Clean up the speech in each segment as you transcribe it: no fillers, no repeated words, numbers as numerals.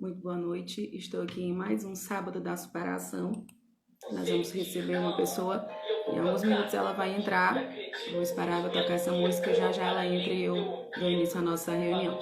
Muito boa noite. Estou aqui em mais um Sábado da Superação. Nós vamos receber uma pessoa. Em alguns minutos ela vai entrar. Vou esperar ela tocar essa música. Já já ela entra e eu dou início à nossa reunião.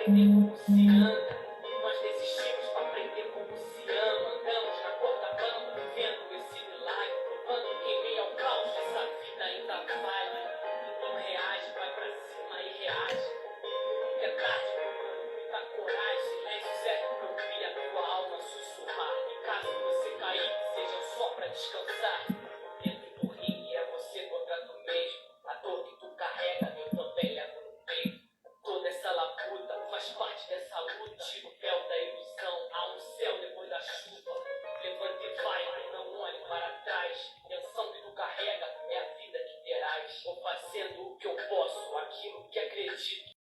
Como se anda, nós desistimos para aprender como se ama. Andamos na corda bamba, vivendo esse milagre, provando que em meio ao caos essa vida ainda vale. Então reage, vai pra cima e reage. Nunca é tarde, muita coragem. Silêncio serve pra ouvir a tua alma sussurrar. E caso você cair, seja só pra descansar. Dentro do ringue é você contra tu mesmo. A dor que tu carrega, eu também levo no peito. Toda essa labuta faz parte dessa luta. Tira o véu da ilusão, há um céu depois da chuva. Levante e vai, não olhe para trás. Tensão que tu carrega é a vida que terás. Vou fazendo o que eu posso, aquilo que acredito.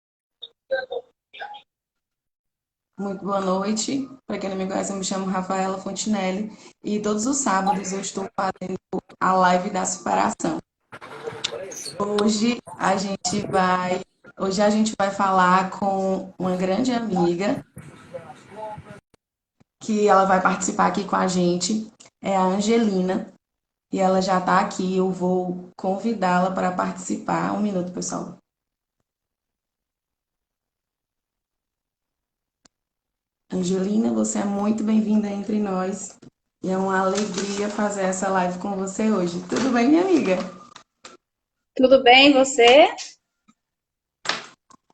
Muito boa noite. Para quem não me conhece, eu me chamo Rafaela Fontinelli e todos os sábados eu estou fazendo a live da superação. Hoje a gente vai falar com uma grande amiga que ela vai participar aqui com a gente, é a Angelina, e ela já está aqui, eu vou convidá-la para participar. Um minuto, pessoal. Angelina, você é muito bem-vinda entre nós, e é uma alegria fazer essa live com você hoje. Tudo bem, minha amiga? Tudo bem, você?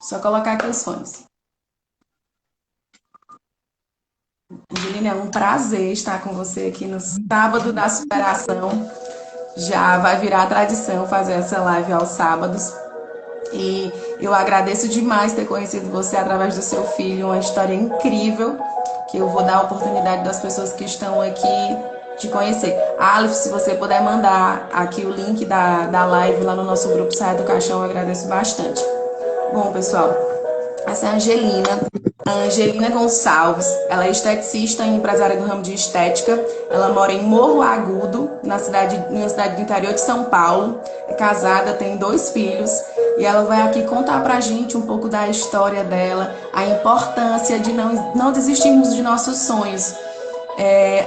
Só colocar aqui os fones. Angelina, é um prazer estar com você aqui no Sábado da Superação. Já vai virar tradição fazer essa live aos sábados. E eu agradeço demais ter conhecido você através do seu filho, uma história incrível, que eu vou dar a oportunidade das pessoas que estão aqui te conhecer. Aleph, se você puder mandar aqui o link da live lá no nosso grupo Saia do Caixão, eu agradeço bastante. Bom, pessoal, essa é a Angelina Gonçalves. Ela é esteticista e empresária do ramo de estética. Ela mora em Morro Agudo, na cidade do interior de São Paulo. É casada, tem 2 filhos. E ela vai aqui contar pra gente um pouco da história dela, a importância de não desistirmos de nossos sonhos.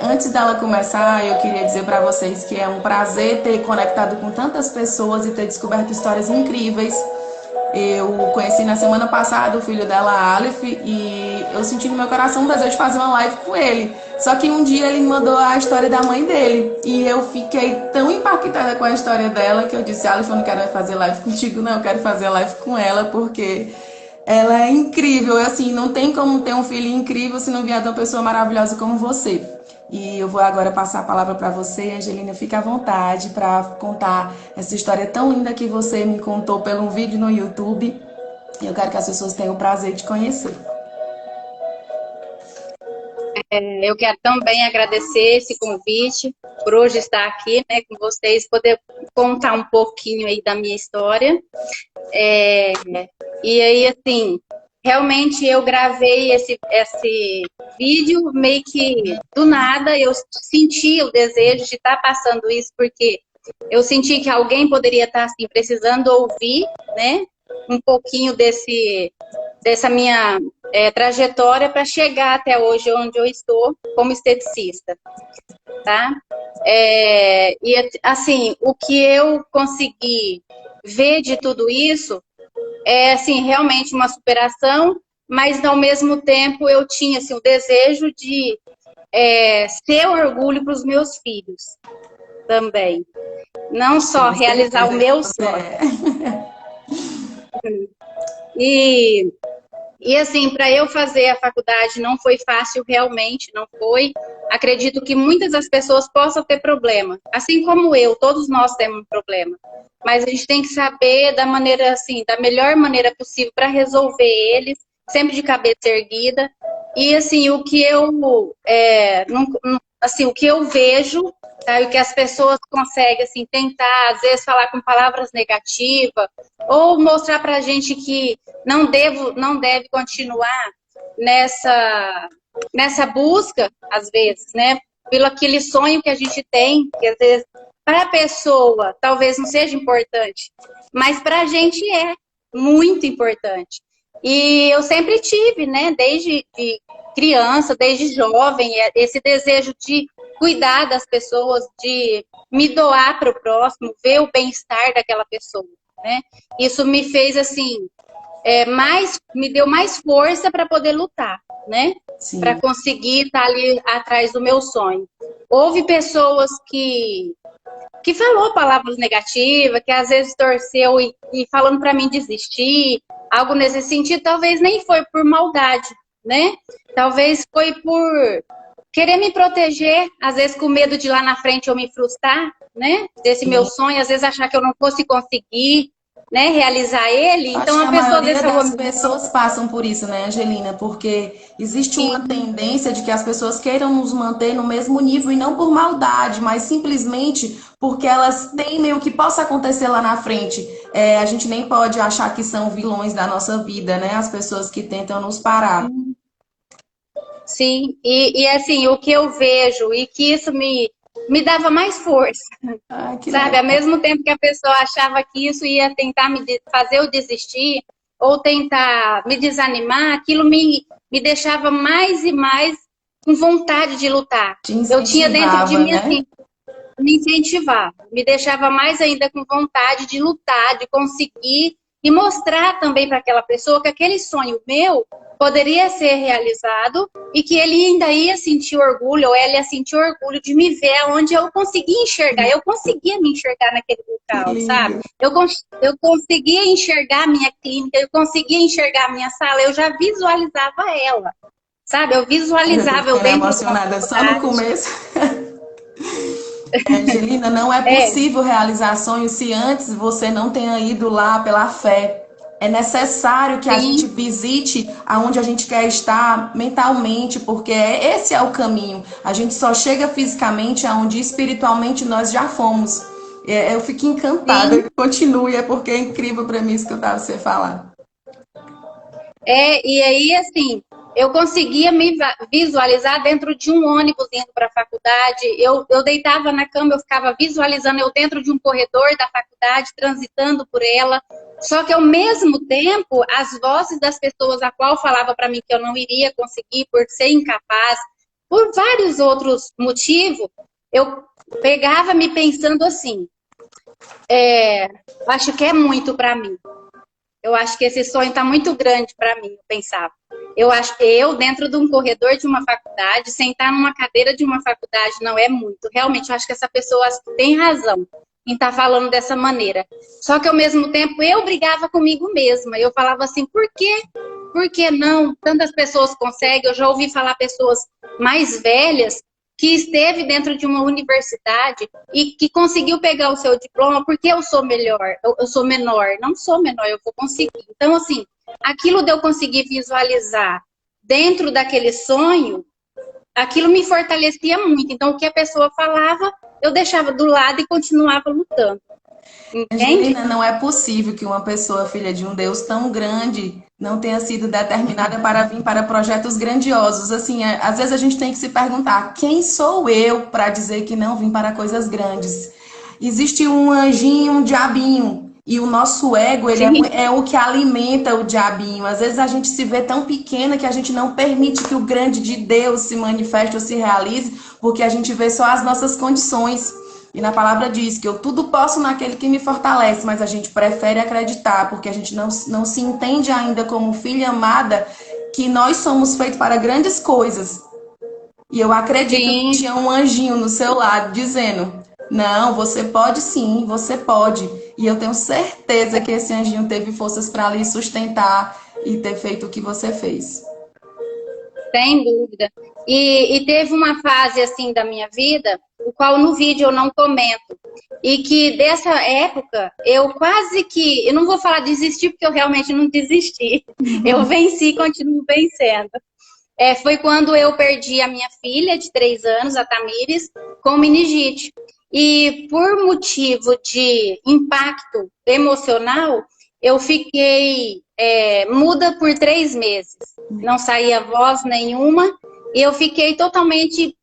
Antes dela começar, eu queria dizer para vocês que é um prazer ter conectado com tantas pessoas e ter descoberto histórias incríveis. Eu conheci na semana passada o filho dela, Aleph, e eu senti no meu coração um desejo de fazer uma live com ele. Só que um dia ele me mandou a história da mãe dele, e eu fiquei tão impactada com a história dela que eu disse: Aleph, eu não quero fazer live contigo, não, eu quero fazer live com ela, porque ela é incrível. Assim, não tem como ter um filho incrível se não vier de uma pessoa maravilhosa como você. E eu vou agora passar a palavra para você, Angelina. Fica à vontade para contar essa história tão linda que você me contou pelo vídeo no YouTube. E eu quero que as pessoas tenham o prazer de conhecer. Eu quero também agradecer esse convite por hoje estar aqui, né, com vocês, poder contar um pouquinho aí da minha história. E aí, assim, realmente eu gravei esse vídeo meio que do nada. Eu senti o desejo de estar passando isso, porque eu senti que alguém poderia estar assim, precisando ouvir, né, um pouquinho dessa minha trajetória para chegar até hoje onde eu estou como esteticista, tá? E assim, o que eu consegui ver de tudo isso é assim, realmente uma superação, mas ao mesmo tempo eu tinha assim, o desejo de ser orgulho para os meus filhos também. Não só realizar o meu sonho. E assim, para eu fazer a faculdade não foi fácil, realmente não foi. Acredito que muitas das pessoas possam ter problema, assim como eu, todos nós temos um problema. Mas a gente tem que saber da maneira assim, da melhor maneira possível para resolver eles, sempre de cabeça erguida. E assim, o que eu vejo sabe? Que as pessoas conseguem, assim, tentar, às vezes, falar com palavras negativas, ou mostrar pra gente que não deve continuar nessa busca, às vezes, né? Pelo aquele sonho que a gente tem, que às vezes, para a pessoa, talvez não seja importante, mas para a gente é muito importante. E eu sempre tive, né, desde de criança, desde jovem, esse desejo de cuidar das pessoas, de me doar para o próximo, ver o bem-estar daquela pessoa, né? Isso me fez, assim, me deu mais força para poder lutar, né? Para Sim. conseguir estar ali atrás do meu sonho. Houve pessoas que falou palavras negativas, que às vezes torceu e falando para mim desistir, algo nesse sentido, talvez nem foi por maldade, né? Talvez foi por querer me proteger, às vezes com medo de lá na frente eu me frustrar, né? Desse meu Sim. sonho, às vezes achar que eu não fosse conseguir, né, realizar ele. Acho Então que a a pessoa maioria deixa das pessoas passam por isso, né, Angelina? Porque existe uma tendência de que as pessoas queiram nos manter no mesmo nível e não por maldade, mas simplesmente porque elas temem o que possa acontecer lá na frente. A gente nem pode achar que são vilões da nossa vida, né? As pessoas que tentam nos parar. Sim, e assim, o que eu vejo e que isso me dava mais força, Ai, que sabe? Ao legal. mesmo tempo que a pessoa achava que isso ia tentar fazer eu desistir ou tentar me desanimar, aquilo me deixava mais e mais com vontade de lutar. Te Eu tinha dentro de incentivava, mim, né? assim, me incentivava, me deixava mais ainda com vontade de lutar, de conseguir e mostrar também para aquela pessoa que aquele sonho meu poderia ser realizado e que ele ainda ia sentir orgulho, ou ela ia sentir orgulho de me ver onde eu conseguia enxergar. Eu conseguia me enxergar naquele Que local, sabe? lindo. Eu conseguia enxergar a minha clínica, eu conseguia enxergar a minha sala, eu já visualizava ela, sabe? Eu Eu já tô visualizava eu ficando dentro de uma emocionada só no faculdade. começo. Angelina, não é É, possível realizar sonhos se antes você não tenha ido lá pela fé. É necessário que a gente sim. visite aonde a gente quer estar mentalmente, porque esse é o caminho. A gente só chega fisicamente aonde espiritualmente nós já fomos. Eu fico encantada. Sim, Continue, é porque é incrível para mim escutar você falar. e aí, assim, eu conseguia me visualizar dentro de um ônibus indo para a faculdade. Eu deitava na cama, eu ficava visualizando eu dentro de um corredor da faculdade, transitando por ela. Só que, ao mesmo tempo, as vozes das pessoas a qual falava para mim que eu não iria conseguir por ser incapaz, por vários outros motivos, eu pegava me pensando assim, acho que é muito para mim. Eu acho que esse sonho está muito grande para mim, eu pensava. Eu acho que eu, dentro de um corredor de uma faculdade, sentar numa cadeira de uma faculdade não é muito. Realmente, eu acho que essa pessoa tem razão em estar falando dessa maneira. Só que, ao mesmo tempo, eu brigava comigo mesma. Eu falava assim, por quê? Por que não? Tantas pessoas conseguem. Eu já ouvi falar pessoas mais velhas que esteve dentro de uma universidade e que conseguiu pegar o seu diploma porque eu sou melhor, eu sou menor. Não sou menor, eu vou conseguir. Então, assim, aquilo de eu conseguir visualizar dentro daquele sonho, aquilo me fortalecia muito. Então, o que a pessoa falava, eu deixava do lado e continuava lutando. Entende? Angelina, não é possível que uma pessoa filha de um Deus tão grande não tenha sido determinada para vir para projetos grandiosos. Assim, às vezes a gente tem que se perguntar: quem sou eu para dizer que não vim para coisas grandes? Existe um anjinho, um diabinho. E o nosso ego, ele Sim, é o que alimenta o diabinho. Às vezes a gente se vê tão pequena que a gente não permite que o grande de Deus se manifeste ou se realize, porque a gente vê só as nossas condições. E na palavra diz que eu tudo posso naquele que me fortalece, mas a gente prefere acreditar, porque a gente não se entende ainda como filha amada, que nós somos feitos para grandes coisas. E eu acredito que sim. tinha um anjinho no seu lado dizendo: não, você pode sim, você pode. E eu tenho certeza que esse anjinho teve forças para lhe sustentar e ter feito o que você fez. Sem dúvida. E teve uma fase assim da minha vida, o qual no vídeo eu não comento, e que dessa época eu quase que, eu não vou falar desistir porque eu realmente não desisti, eu venci e continuo vencendo. foi quando eu perdi a minha filha de 3 anos, a Tamires, com meningite. E por motivo de impacto emocional, eu fiquei muda por 3 meses. Não saía voz nenhuma. E eu fiquei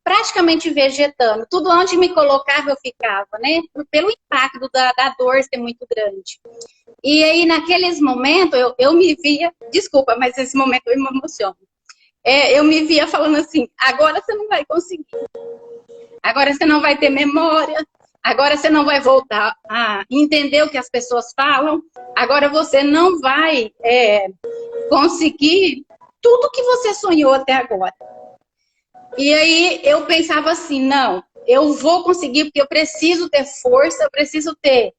praticamente vegetando. Tudo onde me colocava eu ficava, né? Pelo impacto da dor ser muito grande. E aí, naqueles momentos, eu me via... Desculpa, mas esse momento eu me emociono. Eu me via falando assim, agora você não vai conseguir. Agora você não vai ter memória. Agora você não vai voltar a entender o que as pessoas falam. Agora você não vai conseguir tudo que você sonhou até agora. E aí eu pensava assim, não, eu vou conseguir porque eu preciso ter força, eu preciso ter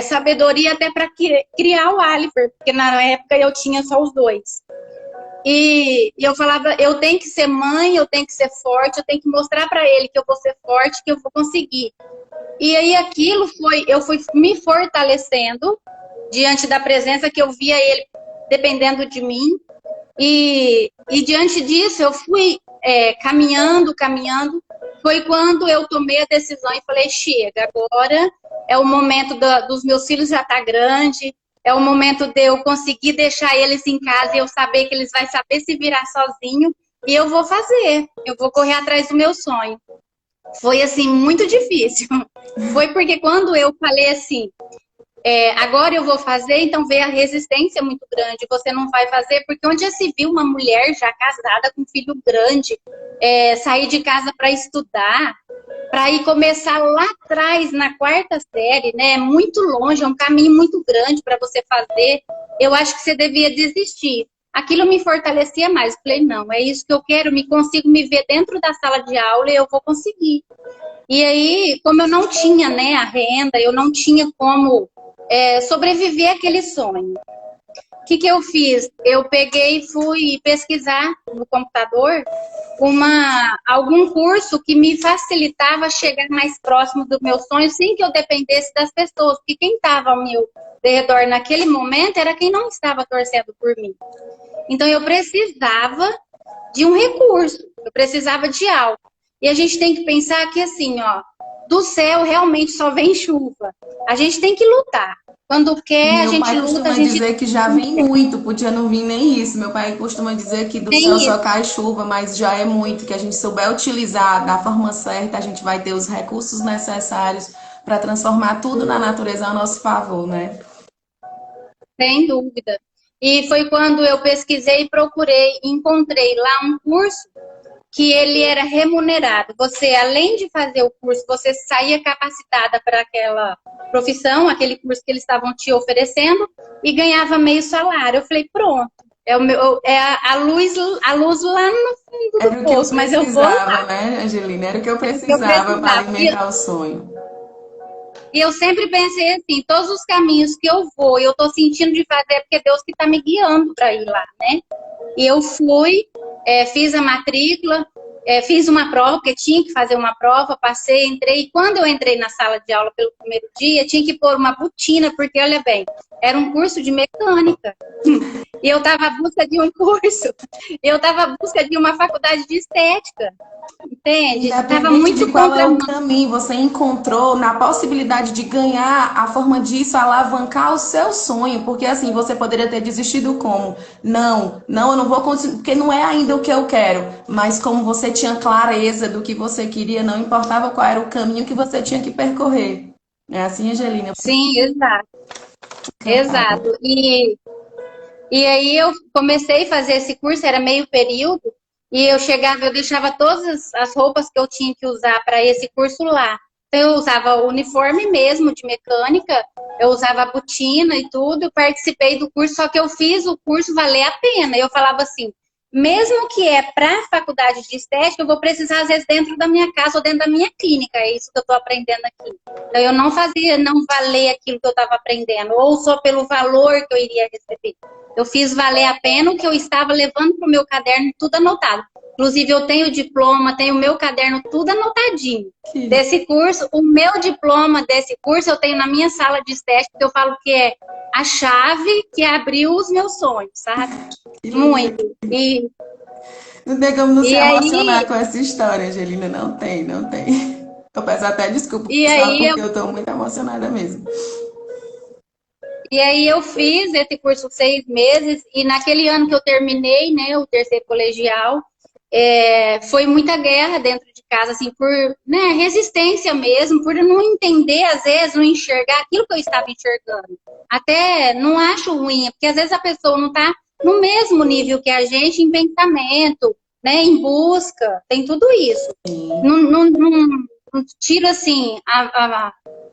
sabedoria até para criar o Alifer, porque na época eu tinha só os 2. E eu falava, eu tenho que ser mãe, eu tenho que ser forte, eu tenho que mostrar para ele que eu vou ser forte, que eu vou conseguir. E aí eu fui me fortalecendo diante da presença que eu via ele dependendo de mim. E diante disso eu fui caminhando. Foi quando eu tomei a decisão e falei, chega, agora é o momento dos meus filhos já tá grande, é o momento de eu conseguir deixar eles em casa e eu saber que eles vão saber se virar sozinho. E eu vou fazer, eu vou correr atrás do meu sonho. Foi, assim, muito difícil. Foi porque quando eu falei assim, agora eu vou fazer, então veio a resistência muito grande. Você não vai fazer, porque onde já se viu uma mulher já casada com um filho grande, sair de casa para estudar, para ir começar lá atrás, na 4ª série, né? Muito longe, é um caminho muito grande para você fazer. Eu acho que você devia desistir. Aquilo me fortalecia mais. Falei, não, é isso que eu quero, consigo me ver dentro da sala de aula e eu vou conseguir. E aí, como eu não tinha, né, a renda, eu não tinha como sobreviver àquele sonho. O que eu fiz? Eu peguei e fui pesquisar no computador algum curso que me facilitava chegar mais próximo do meu sonho sem que eu dependesse das pessoas, porque quem estava ao meu redor naquele momento era quem não estava torcendo por mim. Então eu precisava de um recurso, eu precisava de algo. E a gente tem que pensar que assim, ó, do céu realmente só vem chuva. A gente tem que lutar. Quando quer, a gente luta. Meu pai costuma dizer que já vem muito, podia não vir nem isso. Meu pai costuma dizer que do céu só cai chuva, mas já é muito, que a gente souber utilizar da forma certa, a gente vai ter os recursos necessários para transformar tudo na natureza a nosso favor, né? Sem dúvida. E foi quando eu pesquisei e procurei, encontrei lá um curso que ele era remunerado. Você, além de fazer o curso, você saía capacitada para aquela profissão, aquele curso que eles estavam te oferecendo, e ganhava meio salário. Eu falei, pronto, a luz lá no fundo do poço, mas eu vou lá. Né, Angelina? Era o que eu precisava para alimentar o sonho. E eu sempre pensei assim, todos os caminhos que eu vou, eu tô sentindo de fazer, é porque Deus que tá me guiando para ir lá, né? E eu fui, fiz a matrícula, fiz uma prova, porque tinha que fazer uma prova, passei, entrei. E quando eu entrei na sala de aula pelo primeiro dia, tinha que pôr uma botina, porque, olha bem, era um curso de mecânica. E eu estava à busca de um curso. Eu estava à busca de uma faculdade de estética. Entende? Estava muito de qual é o caminho você encontrou na possibilidade de ganhar, a forma disso alavancar o seu sonho, porque assim, você poderia ter desistido como? Não, eu não vou continuar, porque não é ainda o que eu quero, mas como você tinha clareza do que você queria, não importava qual era o caminho que você tinha que percorrer. É assim, Angelina? Sim, exato. Exato. E aí eu comecei a fazer esse curso, era meio período, e eu deixava todas as roupas que eu tinha que usar para esse curso lá. Então, eu usava o uniforme mesmo de mecânica, eu usava a botina e tudo, eu participei do curso, só que eu fiz o curso valer a pena. Eu falava assim, mesmo que é para a faculdade de estética, eu vou precisar, às vezes, dentro da minha casa ou dentro da minha clínica, é isso que eu estou aprendendo aqui. Então, eu não valer aquilo que eu estava aprendendo, ou só pelo valor que eu iria receber. Eu fiz valer a pena o que eu estava levando para o meu caderno, tudo anotado. Inclusive, eu tenho diploma, tenho o meu caderno, tudo anotadinho. Desse curso, o meu diploma desse curso eu tenho na minha sala de estética, que eu falo que é a chave que abriu os meus sonhos, sabe? Muito. Não tem como não se E aí, emocionar com essa história, Angelina. Não tem, não tem. Eu peço até desculpa, e sabe, aí porque eu tô muito emocionada mesmo. E aí eu fiz esse curso 6 meses e naquele ano que eu terminei, né, o terceiro colegial, foi muita guerra dentro de casa, assim, por, né, resistência mesmo, por eu não entender, às vezes, não enxergar aquilo que eu estava enxergando. Até não acho ruim, porque às vezes a pessoa não está no mesmo nível que a gente em pensamento, né, em busca, tem tudo isso. Não, não tiro, assim,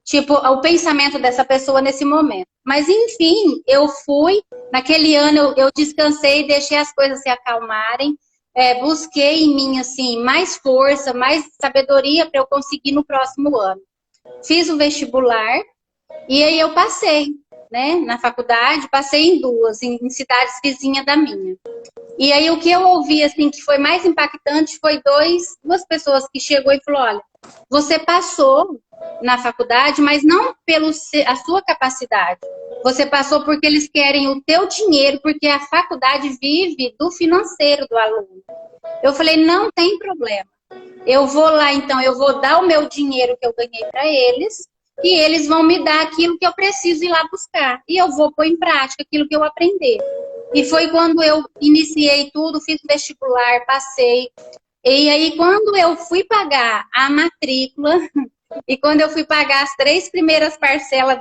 tipo, o pensamento dessa pessoa nesse momento. Mas, enfim, eu fui. Naquele ano eu descansei, deixei as coisas se acalmarem, busquei em mim, assim, mais força, mais sabedoria para eu conseguir no próximo ano. Fiz o vestibular e aí eu passei, né, na faculdade, passei em duas, em cidades vizinhas da minha. E aí o que eu ouvi, assim, que foi mais impactante foi duas pessoas que chegou e falou, olha, você passou na faculdade, mas não pela a sua capacidade. Você passou porque eles querem o teu dinheiro, porque a faculdade vive do financeiro do aluno. Eu falei, não tem problema. Eu vou lá, então, eu vou dar o meu dinheiro que eu ganhei para eles, e eles vão me dar aquilo que eu preciso ir lá buscar. E eu vou pôr em prática aquilo que eu aprender. E foi quando eu iniciei tudo, fiz vestibular, passei. E aí, quando eu fui pagar a matrícula, e quando eu fui pagar as 3 primeiras parcelas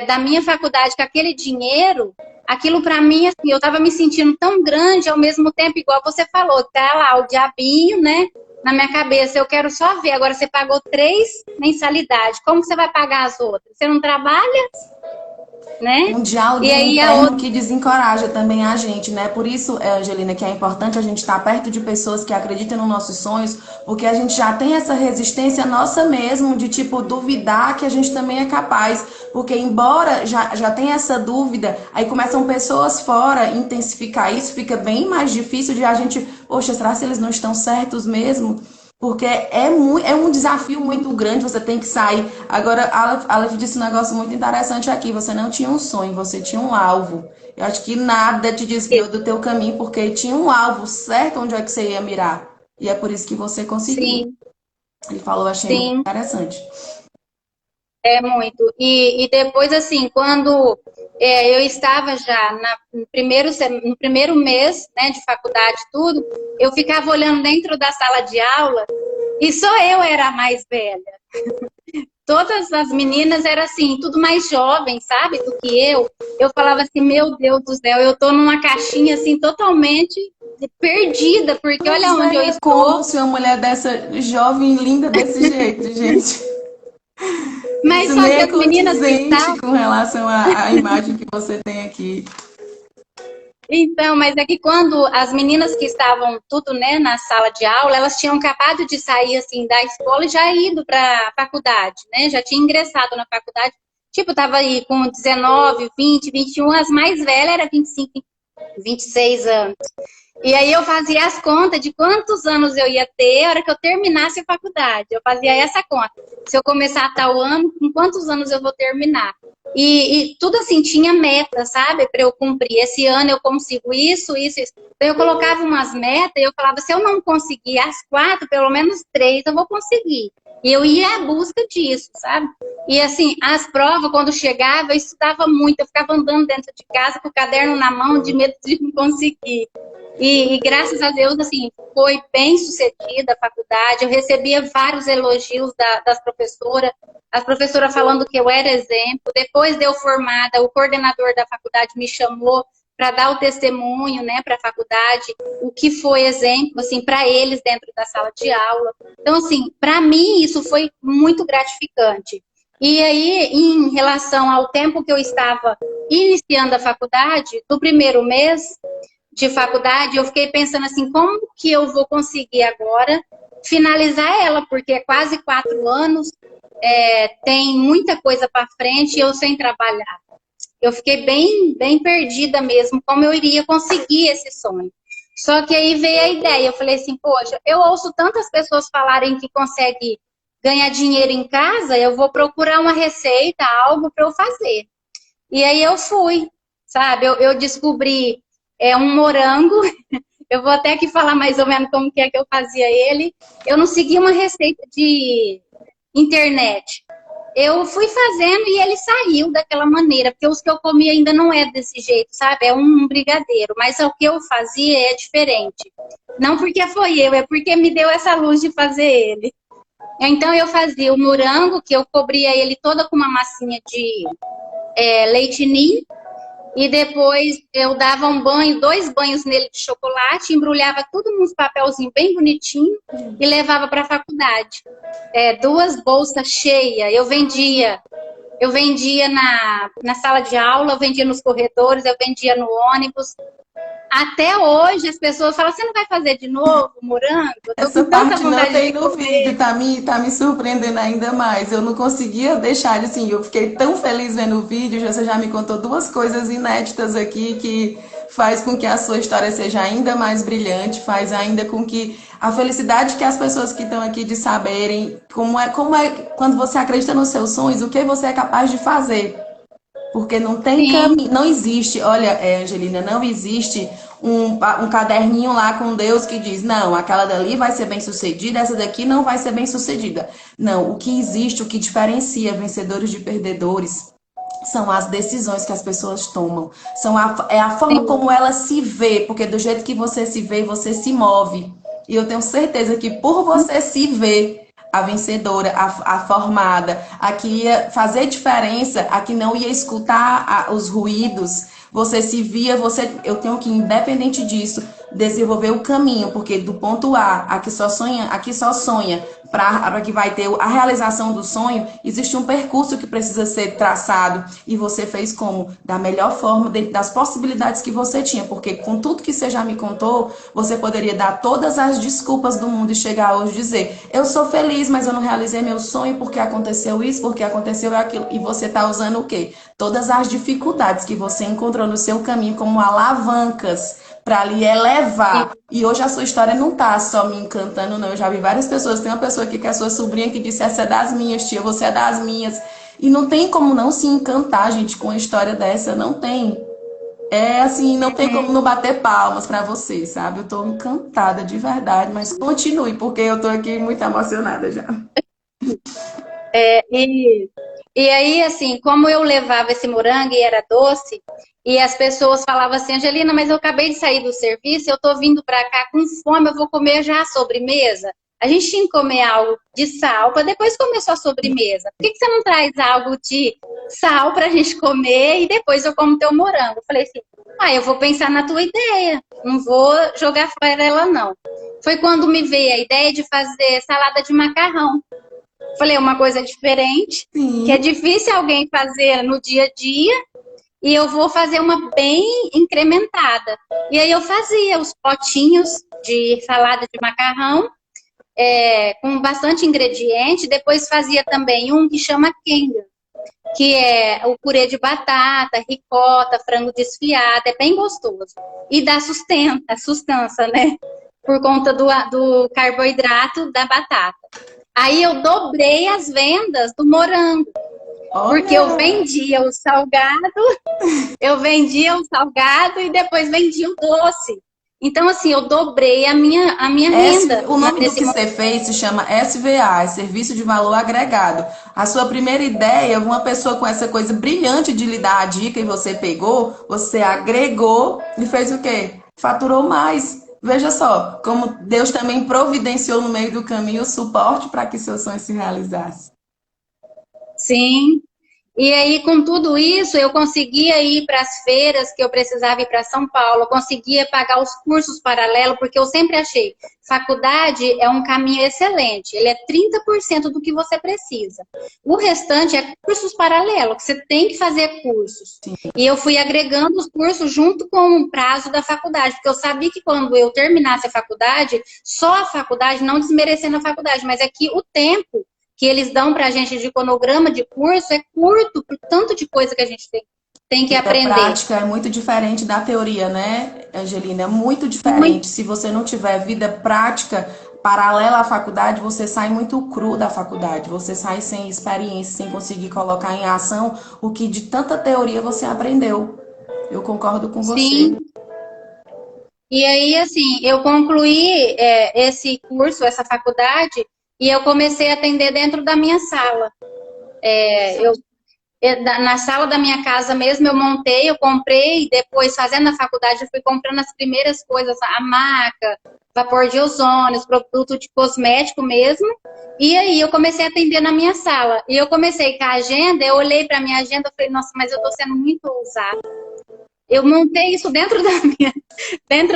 da minha faculdade com aquele dinheiro, aquilo para mim, assim, eu estava me sentindo tão grande, ao mesmo tempo, igual você falou, tá lá o diabinho, né, na minha cabeça, eu quero só ver, agora você pagou 3 mensalidades, como você vai pagar as outras? Você não trabalha? Né? Um diálogo E aí a interno outra. que desencoraja também a gente, né? Por isso, Angelina, que é importante a gente estar perto de pessoas que acreditam nos nossos sonhos, porque a gente já tem essa resistência nossa mesmo de, tipo, duvidar que a gente também é capaz. Porque, embora já tenha essa dúvida, aí começam pessoas fora intensificar isso, fica bem mais difícil de a gente, poxa, será que eles não estão certos mesmo? Porque é um desafio muito grande, você tem que sair. Agora, a Aleph disse um negócio muito interessante aqui. Você não tinha um sonho, você tinha um alvo. Eu acho que nada te desviou do teu caminho, porque tinha um alvo certo onde é que você ia mirar. E é por isso que você conseguiu. Sim, Ele falou, achei muito sim, interessante. é muito. E depois, assim, quando eu estava já no primeiro mês, né, de faculdade, tudo, eu ficava olhando dentro da sala de aula e só eu era a mais velha. Todas as meninas eram assim, tudo mais jovens, sabe, do que eu. Eu falava assim, meu Deus do céu, eu tô numa caixinha assim totalmente perdida, porque olha Pois onde eu é, como estou. se uma mulher dessa jovem, linda desse jeito, gente. Mas Isso só nem que é as meninas que condizente estavam. com relação à imagem que você tem aqui. Então, mas é que quando as meninas que estavam tudo, né, na sala de aula, elas tinham acabado de sair assim da escola e já ido para a faculdade, né? Já tinha ingressado na faculdade. Tipo, tava aí com 19, 20, 21, as mais velhas era 25, 26 anos. E aí eu fazia as contas de quantos anos eu ia ter a hora que eu terminasse a faculdade. Eu fazia essa conta. Se eu começar a tal ano, com quantos anos eu vou terminar? E tudo assim, tinha meta, sabe? Para eu cumprir. Esse ano eu consigo isso, isso, isso. Então eu colocava umas metas e eu falava, se eu não conseguir as 4, pelo menos 3 eu vou conseguir. E eu ia à busca disso, sabe? E assim, as provas, quando chegava, eu estudava muito. Eu ficava andando dentro de casa com o caderno na mão, de medo de não conseguir. E graças a Deus, assim, foi bem sucedida a faculdade. Eu recebia vários elogios das professoras, as professoras falando que eu era exemplo. Depois de eu formada, o coordenador da faculdade me chamou para dar o testemunho, né, para a faculdade, o que foi exemplo, assim, para eles dentro da sala de aula. Então, assim, para mim isso foi muito gratificante. E aí, em relação ao tempo que eu estava iniciando a faculdade, do primeiro mês de faculdade, eu fiquei pensando assim, como que eu vou conseguir agora finalizar ela, porque é quase 4 anos, tem muita coisa para frente e eu sem trabalhar. Eu fiquei bem perdida mesmo, como eu iria conseguir esse sonho. Só que aí veio a ideia, eu falei assim, poxa, eu ouço tantas pessoas falarem que consegue ganhar dinheiro em casa, eu vou procurar uma receita, algo para eu fazer. E aí eu fui, sabe? Eu descobri é um morango. Eu vou até aqui falar mais ou menos como que é que eu fazia ele. Eu não segui uma receita de internet. Eu fui fazendo e ele saiu daquela maneira, porque os que eu comi ainda não é desse jeito, sabe? É um brigadeiro, mas o que eu fazia é diferente. Não porque foi eu, é porque me deu essa luz de fazer ele. Então eu fazia o morango, que eu cobria ele toda com uma massinha de leite ninho, e depois eu dava um banho, 2 banhos nele de chocolate, embrulhava tudo num papelzinho bem bonitinho e levava para a faculdade. 2 bolsas cheias, eu vendia na sala de aula, eu vendia nos corredores, eu vendia no ônibus. Até hoje as pessoas falam, você não vai fazer de novo morango? Eu tô Essa com tanta parte não vontade tem de no comer. vídeo, tá me surpreendendo ainda mais. Eu não conseguia deixar de, assim, eu fiquei tão feliz vendo o vídeo, você já me contou 2 coisas inéditas aqui que faz com que a sua história seja ainda mais brilhante, faz ainda com que a felicidade que as pessoas que estão aqui de saberem como é quando você acredita nos seus sonhos, o que você é capaz de fazer. Porque não tem Sim, caminho, não existe, olha, Angelina, não existe um caderninho lá com Deus que diz, não, aquela dali vai ser bem sucedida, essa daqui não vai ser bem sucedida. Não, o que existe, o que diferencia vencedores de perdedores são as decisões que as pessoas tomam, é a forma sim, como ela se vê, porque do jeito que você se vê, você se move. E eu tenho certeza que por você se ver a vencedora, a formada, a que ia fazer diferença, a que não ia escutar os ruídos, você se via, eu tenho que, independente disso, desenvolver o caminho, porque do ponto A a que só sonha para que vai ter a realização do sonho, existe um percurso que precisa ser traçado e você fez como? Da melhor forma, dentro das possibilidades que você tinha, porque com tudo que você já me contou, você poderia dar todas as desculpas do mundo e chegar hoje e dizer, eu sou feliz, mas eu não realizei meu sonho porque aconteceu isso, porque aconteceu aquilo, e você está usando o quê? Todas as dificuldades que você encontrou no seu caminho como alavancas para lhe sim. elevar. E hoje a sua história não tá só me encantando, não. Eu já vi várias pessoas. Tem uma pessoa aqui que é a sua sobrinha que disse: essa é das minhas, tia, você é das minhas. E não tem como não se encantar, gente, com uma história dessa. Não tem. É assim, não tem como Uhum. não bater palmas para você, sabe? Eu tô encantada de verdade, mas continue, porque eu tô aqui muito emocionada já. E, e aí, assim, como eu levava esse morango e era doce, e as pessoas falavam assim, Angelina, mas eu acabei de sair do serviço, eu tô vindo para cá com fome, eu vou comer já a sobremesa. A gente tinha que comer algo de sal para depois comer só a sobremesa. Por que você não traz algo de sal para a gente comer e depois eu como teu morango? Eu falei assim, eu vou pensar na tua ideia, não vou jogar fora ela não. Foi quando me veio a ideia de fazer salada de macarrão. Falei, uma coisa diferente, que é Sim. difícil alguém fazer no dia a dia, e eu vou fazer uma bem incrementada. E aí eu fazia os potinhos de salada de macarrão, com bastante ingrediente, depois fazia também um que chama Kenga, que é o purê de batata, ricota, frango desfiado, é bem gostoso. E dá sustância, né? Por conta do carboidrato da batata. Aí eu dobrei as vendas do morango, porque Olha, eu vendia o salgado e depois vendia o doce. Então, assim, eu dobrei a minha renda O nome do nesse que momento. você fez se chama SVA, é Serviço de Valor Agregado. A sua primeira ideia, uma pessoa com essa coisa brilhante de lhe dar a dica e você pegou, você agregou e fez o quê? Faturou mais. Veja só, como Deus também providenciou no meio do caminho o suporte para que seu sonho se realizasse. Sim. E aí, com tudo isso, eu conseguia ir para as feiras que eu precisava ir para São Paulo, eu conseguia pagar os cursos paralelos, porque eu sempre achei, faculdade é um caminho excelente, ele é 30% do que você precisa. O restante é cursos paralelos, que você tem que fazer cursos. E eu fui agregando os cursos junto com o prazo da faculdade, porque eu sabia que quando eu terminasse a faculdade, só a faculdade, não desmerecendo a faculdade, mas é que o tempo que eles dão para a gente de cronograma de curso é curto, por tanto de coisa que a gente tem que Vida aprender. prática é muito diferente da teoria, né, Angelina? É muito Muito, diferente. Se você não tiver vida prática paralela à faculdade, você sai muito cru da faculdade. Você sai sem experiência, sem conseguir colocar em ação o que de tanta teoria você aprendeu. Eu concordo com você. sim. E aí, assim, eu concluí esse curso, essa faculdade, e eu comecei a atender dentro da minha sala. Na sala da minha casa mesmo, eu montei, eu comprei, depois, fazendo a faculdade, eu fui comprando as primeiras coisas, a maca, vapor de ozônio, os produtos de cosmético mesmo. E aí eu comecei a atender na minha sala. E eu comecei com a agenda, eu olhei para a minha agenda e falei, nossa, mas eu estou sendo muito ousada. Eu montei isso dentro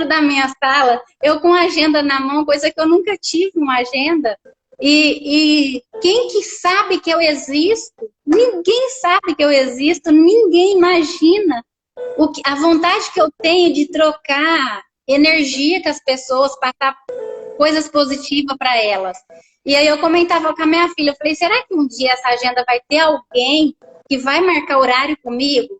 da minha sala, eu com a agenda na mão, coisa que eu nunca tive uma agenda. E quem que sabe que eu existo? Ninguém sabe que eu existo, ninguém imagina a vontade que eu tenho de trocar energia com as pessoas, passar coisas positivas para elas. E aí eu comentava com a minha filha, eu falei, será que um dia essa agenda vai ter alguém que vai marcar horário comigo?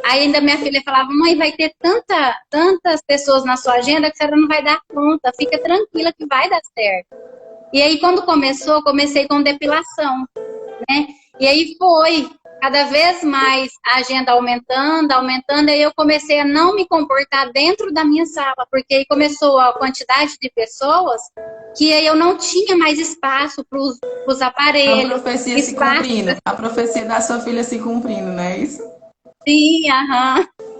Aí ainda minha filha falava, mãe, vai ter tantas pessoas na sua agenda que a senhora não vai dar conta, fica tranquila que vai dar certo. E aí quando comecei com depilação, né? E aí foi cada vez mais a agenda aumentando, aí eu comecei a não me comportar dentro da minha sala, porque aí começou a quantidade de pessoas que aí eu não tinha mais espaço para os aparelhos. A profecia se cumprindo, a profecia da sua filha se cumprindo, não é isso? Sim,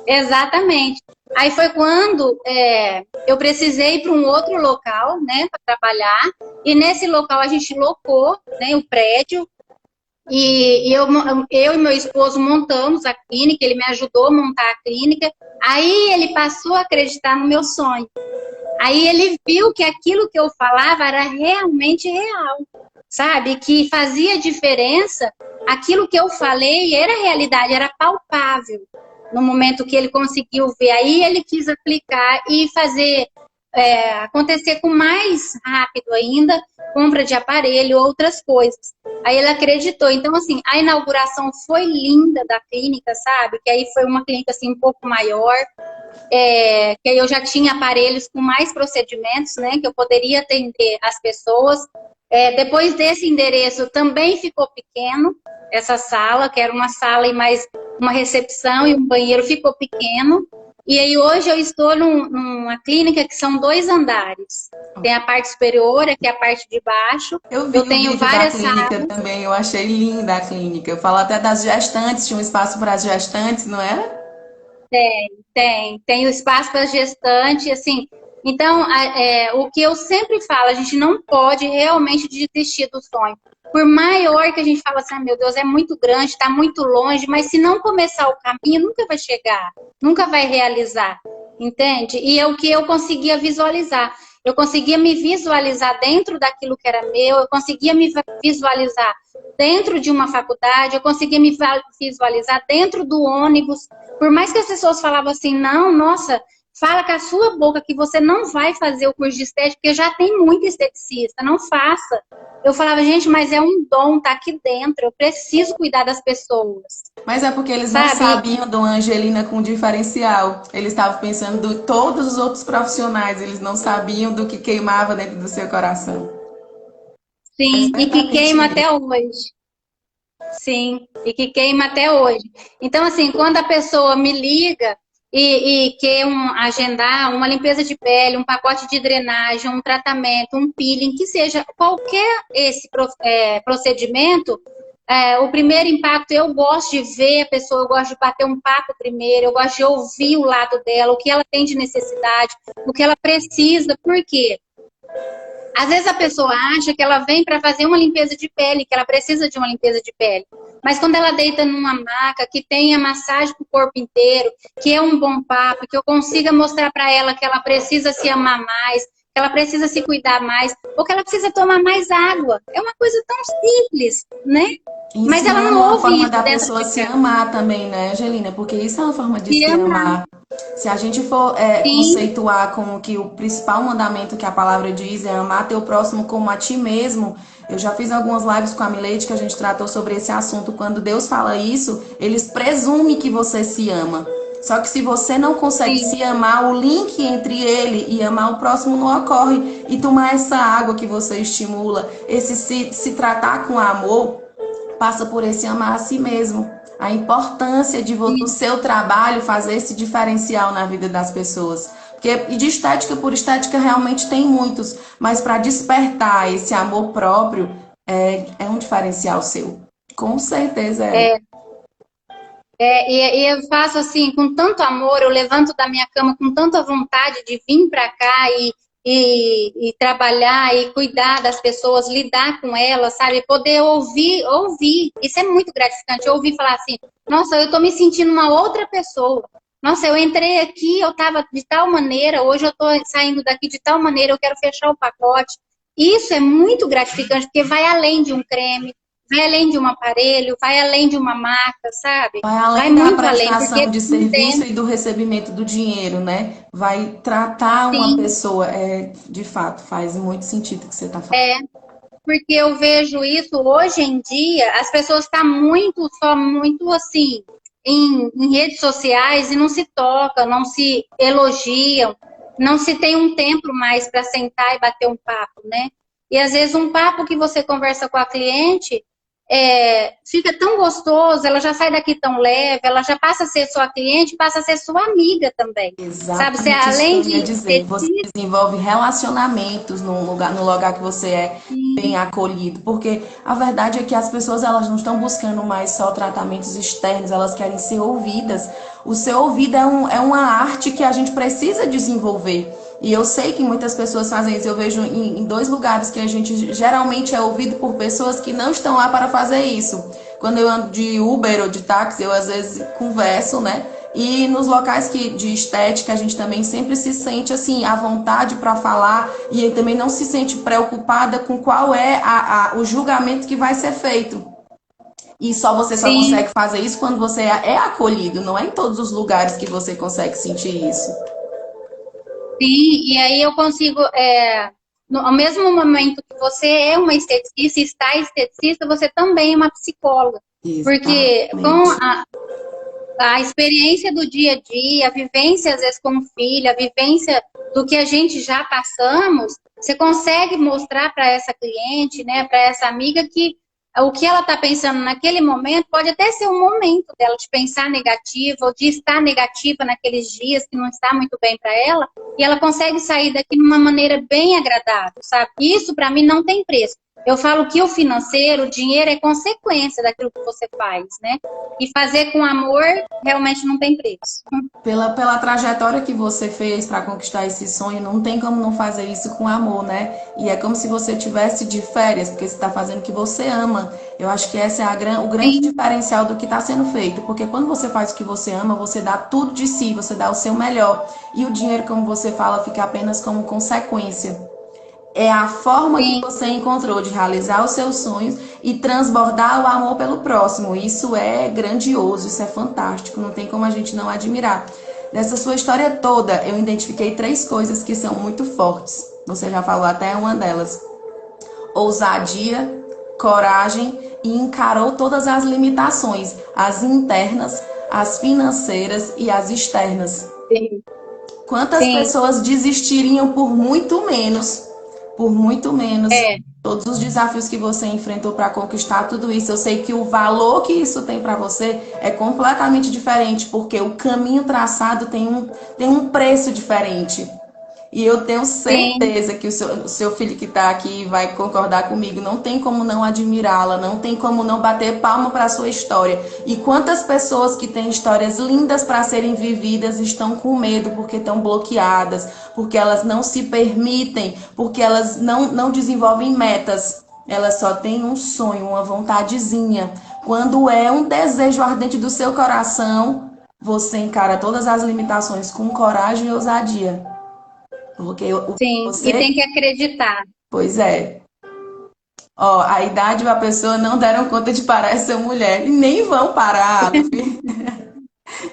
exatamente. Aí foi quando eu precisei ir para um outro local, né, para trabalhar, e nesse local a gente locou, né, o prédio, e eu e meu esposo montamos a clínica, ele me ajudou a montar a clínica, aí ele passou a acreditar no meu sonho. Aí ele viu que aquilo que eu falava era realmente real, sabe? Que fazia diferença, aquilo que eu falei era realidade, era palpável. No momento que ele conseguiu ver, aí ele quis aplicar e fazer acontecer com mais rápido ainda, compra de aparelho, outras coisas. Aí ele acreditou. Então, assim, a inauguração foi linda da clínica, sabe? Que aí foi uma clínica, assim, um pouco maior, que aí eu já tinha aparelhos com mais procedimentos, né? Que eu poderia atender as pessoas. Depois desse endereço, também ficou pequeno essa sala, que era uma sala e mais uma recepção e um banheiro, ficou pequeno. E aí hoje eu estou numa clínica que são 2 andares. Tem a parte superior, que é a parte de baixo. Eu vi tenho várias da clínica salas. Também, eu achei linda a clínica. Eu falo até das gestantes, tinha um espaço para as gestantes, não era? Tem o espaço para gestante, assim. Então, o que eu sempre falo, a gente não pode realmente desistir do sonho. Por maior que a gente fala assim, meu Deus, é muito grande, está muito longe, mas se não começar o caminho, nunca vai chegar, nunca vai realizar, entende? E é o que eu conseguia visualizar. Eu conseguia me visualizar dentro daquilo que era meu, eu conseguia me visualizar dentro de uma faculdade, eu conseguia me visualizar dentro do ônibus. Por mais que as pessoas falavam assim, não, nossa, fala com a sua boca que você não vai fazer o curso de estética, porque já tem muito esteticista, não faça. Eu falava, gente, mas é um dom, tá aqui dentro, eu preciso cuidar das pessoas. Mas é porque eles não sabiam, Dona Angelina, com diferencial. Eles estavam pensando de todos os outros profissionais, eles não sabiam do que queimava dentro do seu coração. Sim, e que queima até hoje. Sim, e que queima até hoje. Então, assim, quando a pessoa me liga e quer agendar uma limpeza de pele, um pacote de drenagem, um tratamento, um peeling, que seja qualquer esse procedimento, o primeiro impacto, eu gosto de ver a pessoa, eu gosto de bater um papo primeiro, eu gosto de ouvir o lado dela, o que ela tem de necessidade, o que ela precisa, por quê? Às vezes a pessoa acha que ela vem para fazer uma limpeza de pele, que ela precisa de uma limpeza de pele. Mas quando ela deita numa maca, que tenha massagem para o corpo inteiro, que é um bom papo, que eu consiga mostrar para ela que ela precisa se amar mais, que ela precisa se cuidar mais, ou que ela precisa tomar mais água. É uma coisa tão simples, né? Mas ela não ouve isso. É uma forma da pessoa se amar também, né, Angelina? Porque isso é uma forma de se amar. Se a gente for conceituar como que o principal mandamento que a palavra diz é amar teu próximo como a ti mesmo, eu já fiz algumas lives com a Milady que a gente tratou sobre esse assunto. Quando Deus fala isso, eles presumem que você se ama. Só que se você não consegue se amar, o link entre ele e amar o próximo não ocorre. E tomar essa água que você estimula, esse se tratar com amor, passa por esse amar a si mesmo. A importância de do seu trabalho fazer esse diferencial na vida das pessoas. Porque e de estética por estética realmente tem muitos, mas para despertar esse amor próprio é um diferencial seu. Com certeza é. É, e eu faço assim, com tanto amor, eu levanto da minha cama com tanta vontade de vir para cá e trabalhar e cuidar das pessoas, lidar com elas, sabe? Poder ouvir. Isso é muito gratificante, ouvir falar assim, nossa, eu tô me sentindo uma outra pessoa. Nossa, eu entrei aqui, eu estava de tal maneira, hoje eu estou saindo daqui de tal maneira, eu quero fechar o pacote. Isso é muito gratificante, porque vai além de um creme, vai além de um aparelho, vai além de uma marca, sabe? Vai Vai além da muito além, porque prestação de serviço e do recebimento do dinheiro, né? Vai tratar uma sim, pessoa, de fato, faz muito sentido o que você está falando. porque eu vejo isso hoje em dia, as pessoas estão muito assim, em redes sociais e não se tocam, não se elogiam, não se tem um tempo mais para sentar e bater um papo, né? E às vezes um papo que você conversa com a cliente fica tão gostoso, ela já sai daqui tão leve, ela já passa a ser sua cliente, passa a ser sua amiga também. Sabe, você Exatamente isso que além eu ia de dizer. ter Você desenvolve relacionamentos no lugar que você é bem sim, acolhido. Porque a verdade é que as pessoas elas não estão buscando mais só tratamentos externos, elas querem ser ouvidas. O ser ouvido é uma arte que a gente precisa desenvolver. E eu sei que muitas pessoas fazem isso. Eu vejo em dois lugares que a gente geralmente é ouvido por pessoas que não estão lá para fazer isso. Quando eu ando de Uber ou de táxi, eu às vezes converso, né? E nos locais de estética, a gente também sempre se sente assim, à vontade para falar e também não se sente preocupada com qual é o julgamento que vai ser feito. E você só sim. consegue fazer isso quando você é acolhido, não é em todos os lugares que você consegue sentir isso. Sim, e aí eu consigo, ao mesmo momento que você é uma esteticista, está esteticista, você também é uma psicóloga. Porque com Exatamente. a experiência do dia a dia, a vivência às vezes com o filho, a vivência do que a gente já passamos, você consegue mostrar para essa cliente, né, para essa amiga que o que ela está pensando naquele momento pode até ser um momento dela de pensar negativo ou de estar negativa naqueles dias que não está muito bem para ela, e ela consegue sair daqui de uma maneira bem agradável, sabe? Isso para mim não tem preço. Eu falo que o financeiro, o dinheiro é consequência daquilo que você faz, né? E fazer com amor realmente não tem preço. Pela trajetória que você fez para conquistar esse sonho, não tem como não fazer isso com amor, né? E é como se você tivesse de férias, porque você está fazendo o que você ama. Eu acho que esse é o grande Sim, diferencial do que está sendo feito, porque quando você faz o que você ama, você dá tudo de si, você dá o seu melhor. E o dinheiro, como você fala, fica apenas como consequência. É a forma que sim, você encontrou de realizar os seus sonhos e transbordar o amor pelo próximo. Isso é grandioso, isso é fantástico, não tem como a gente não admirar. Nessa sua história toda, eu identifiquei 3 coisas que são muito fortes. Você já falou até uma delas. Ousadia, coragem e encarou todas as limitações, as internas, as financeiras e as externas. sim, Quantas sim. pessoas desistiriam por muito menos? Por muito menos. É, Todos os desafios que você enfrentou para conquistar tudo isso, eu sei que o valor que isso tem para você é completamente diferente, porque o caminho traçado tem um preço diferente. E eu tenho sim, certeza que o seu filho que está aqui vai concordar comigo. Não tem como não admirá-la, não tem como não bater palma para a sua história. E quantas pessoas que têm histórias lindas para serem vividas estão com medo porque estão bloqueadas, porque elas não se permitem, porque elas não desenvolvem metas. Elas só têm um sonho, uma vontadezinha. Quando é um desejo ardente do seu coração, você encara todas as limitações com coragem e ousadia. Porque sim. E você, tem que acreditar. pois é. Ó, a idade e a pessoa não deram conta de parar essa mulher. E nem vão parar,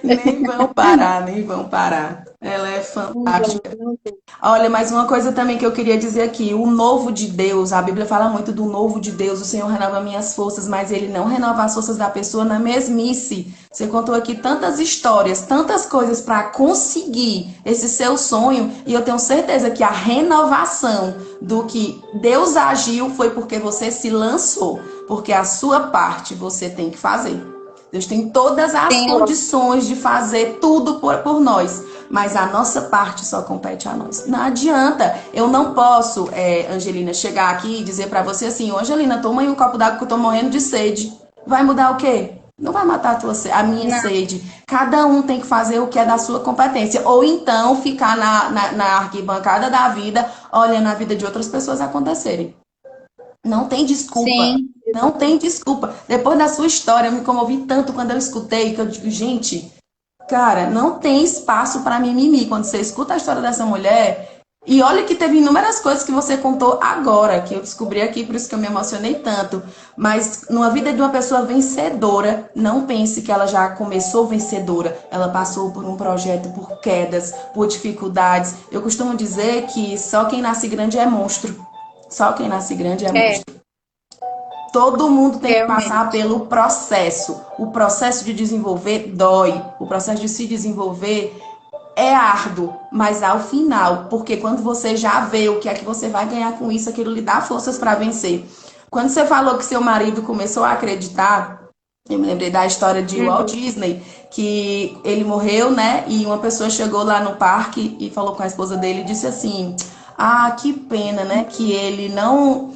nem vão parar, nem vão parar. Ela é Não vou, fantástica. não vou. Olha, mais uma coisa também que eu queria dizer aqui, o novo de Deus, a Bíblia fala muito do novo de Deus, o Senhor renova minhas forças, mas Ele não renova as forças da pessoa na mesmice. Você contou aqui tantas histórias, tantas coisas para conseguir esse seu sonho, e eu tenho certeza que a renovação do que Deus agiu foi porque você se lançou, porque a sua parte você tem que fazer. Deus tem todas as Sim, lógico. condições de fazer tudo por nós. mas a nossa parte só compete a nós. Não adianta, eu não posso, Angelina, chegar aqui e dizer pra você assim, ô Angelina, toma aí um copo d'água que eu tô morrendo de sede. Vai mudar o quê? Não vai matar a minha Não. sede. Cada um tem que fazer o que é da sua competência. Ou então ficar na arquibancada da vida, olhando a vida de outras pessoas acontecerem. Não tem desculpa. Sim, Não tem desculpa. Depois da sua história, eu me comovi tanto quando eu escutei, que eu digo, gente, cara, não tem espaço para mimimi. Quando você escuta a história dessa mulher, e olha que teve inúmeras coisas que você contou agora, que eu descobri aqui, por isso que eu me emocionei tanto. Mas numa vida de uma pessoa vencedora, não pense que ela já começou vencedora. Ela passou por um projeto, por quedas, por dificuldades. Eu costumo dizer que só quem nasce grande é monstro. Só quem nasce grande é é, monstro. Todo mundo tem que passar realmente. pelo processo. O processo de desenvolver dói. O processo de se desenvolver é árduo, mas ao final, porque quando você já vê o que é que você vai ganhar com isso, aquilo lhe dá forças para vencer. Quando você falou que seu marido começou a acreditar, eu me lembrei da história de Walt Uhum. Disney, que ele morreu, né? E uma pessoa chegou lá no parque e falou com a esposa dele e disse assim: "Ah, que pena, né? Que ele não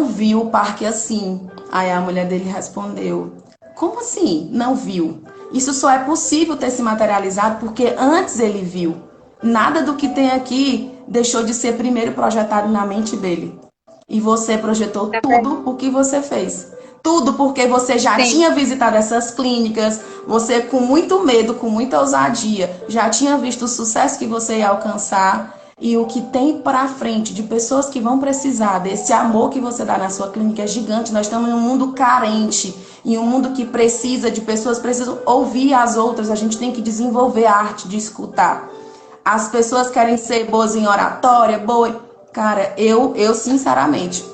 viu o parque assim." Aí a mulher dele respondeu: "Como assim? Não viu? Isso só é possível ter se materializado porque antes ele viu. Nada do que tem aqui deixou de ser primeiro projetado na mente dele. E você projetou Tá certo. tudo o que você fez. Tudo porque você já Sim, tinha visitado essas clínicas, você com muito medo, com muita ousadia, já tinha visto o sucesso que você ia alcançar e o que tem para frente de pessoas que vão precisar desse amor que você dá na sua clínica é gigante. Nós estamos em um mundo carente, em um mundo que precisa de pessoas, precisam ouvir as outras. A gente tem que desenvolver a arte de escutar. As pessoas querem ser boas em oratória, boa. Cara, eu sinceramente,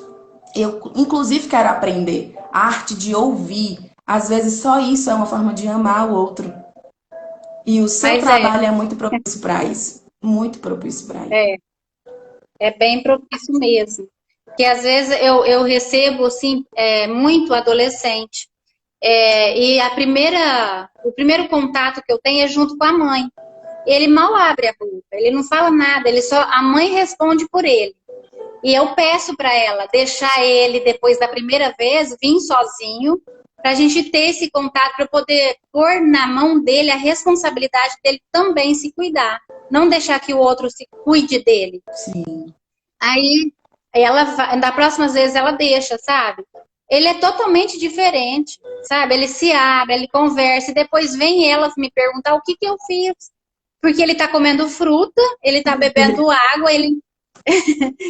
eu inclusive quero aprender a arte de ouvir. Às vezes só isso é uma forma de amar o outro. E o seu mas é, trabalho é muito propício para isso. Muito propício para isso. é, é bem propício mesmo. Que às vezes eu recebo, assim, muito adolescente. E o primeiro contato que eu tenho é junto com a mãe. Ele mal abre a boca, ele não fala nada, a mãe responde por ele. E eu peço para ela deixar ele, depois da primeira vez, vir sozinho, para a gente ter esse contato, para poder pôr na mão dele a responsabilidade dele também se cuidar. Não deixar que o outro se cuide dele. Sim. Aí, da próxima vez ela deixa, sabe? Ele é totalmente diferente, sabe? Ele se abre, ele conversa, e depois vem ela me perguntar o que eu fiz. Porque ele tá comendo fruta, ele tá bebendo água,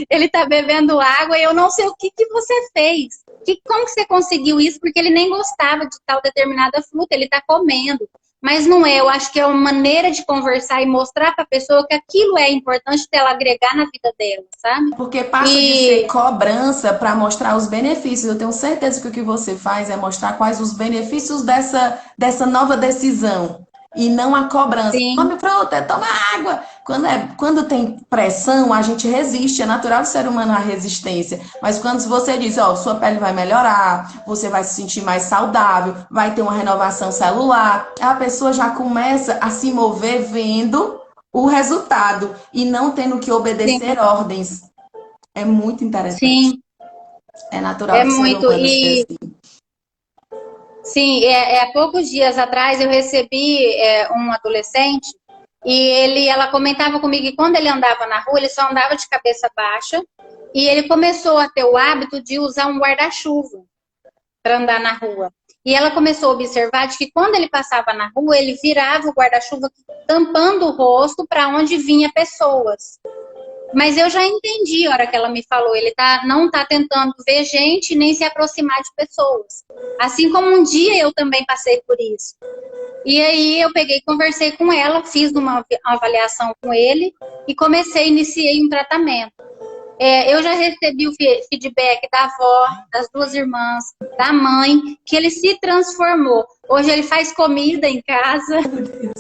ele tá bebendo água e eu não sei o que você fez. Como que você conseguiu isso? Porque ele nem gostava de tal determinada fruta, ele tá comendo. Mas não é, eu acho que é uma maneira de conversar e mostrar para a pessoa que aquilo é importante dela agregar na vida dela, sabe? Porque passa de ser E cobrança para mostrar os benefícios. Eu tenho certeza que o que você faz é mostrar quais os benefícios dessa nova decisão. E não a cobrança. sim, Come fruta, toma água. Quando tem pressão, a gente resiste. É natural do ser humano a resistência. Mas quando você diz, ó, sua pele vai melhorar, você vai se sentir mais saudável, vai ter uma renovação celular, a pessoa já começa a se mover vendo o resultado e não tendo que sim, obedecer ordens. É muito interessante. sim, É natural é do ser muito. humano ser assim. Sim, há poucos dias atrás eu recebi um adolescente e ela comentava comigo que quando ele andava na rua, ele só andava de cabeça baixa e ele começou a ter o hábito de usar um guarda-chuva para andar na rua. E ela começou a observar de que quando ele passava na rua, ele virava o guarda-chuva tampando o rosto para onde vinha pessoas. Mas eu já entendi a hora que ela me falou. Ele não tá tentando ver gente nem se aproximar de pessoas. Assim como um dia eu também passei por isso. E aí eu peguei, conversei com ela, fiz uma avaliação com ele e iniciei um tratamento. Eu já recebi o feedback da avó, das duas irmãs, da mãe, que ele se transformou. Hoje ele faz comida em casa,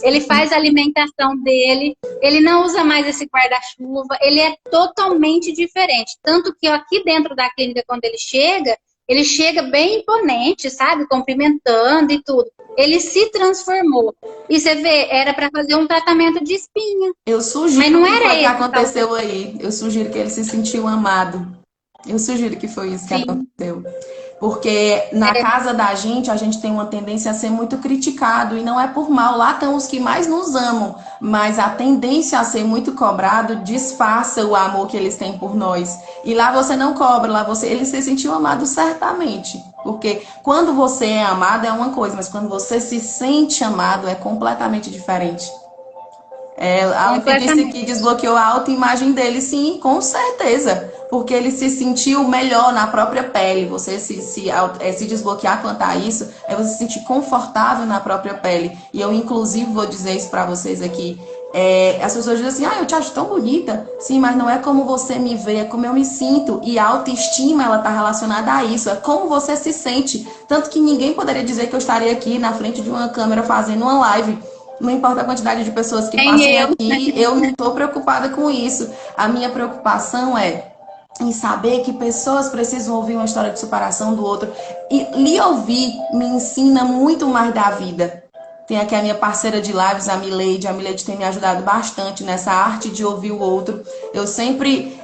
ele faz a alimentação dele, ele não usa mais esse guarda-chuva, ele é totalmente diferente. Tanto que aqui dentro da clínica, quando ele chega, Ele chega bem imponente, sabe? Cumprimentando e tudo. Ele se transformou. E você vê, era para fazer um tratamento de espinha. Eu Mas sugiro não que era foi o que esse o tal. aconteceu aí. Eu sugiro que ele se sentiu amado. Eu sugiro que foi isso que Sim, aconteceu. Porque na casa da gente, a gente tem uma tendência a ser muito criticado, e não é por mal. Lá estão os que mais nos amam, mas a tendência a ser muito cobrado disfarça o amor que eles têm por nós. E lá você não cobra, lá você, ele se sentiu amado certamente. Porque quando você é amado é uma coisa, mas quando você se sente amado é completamente diferente. A Aleph disse que completamente. desbloqueou a autoimagem dele, sim, com certeza. Porque ele se sentiu melhor na própria pele. Você se desbloquear quanto a isso, é você se sentir confortável na própria pele. E eu, inclusive, vou dizer isso pra vocês aqui. As pessoas dizem assim, eu te acho tão bonita. Sim, mas não é como você me vê, é como eu me sinto. E a autoestima, ela tá relacionada a isso. É como você se sente. Tanto que ninguém poderia dizer que eu estaria aqui na frente de uma câmera fazendo uma live. Não importa a quantidade de pessoas que Nem passem eu. aqui, eu não estou preocupada com isso. A minha preocupação é em saber que pessoas precisam ouvir uma história de superação do outro. E lhe ouvir me ensina muito mais da vida. Tem aqui a minha parceira de lives, a Mileide. A Mileide tem me ajudado bastante nessa arte de ouvir o outro. Eu sempre,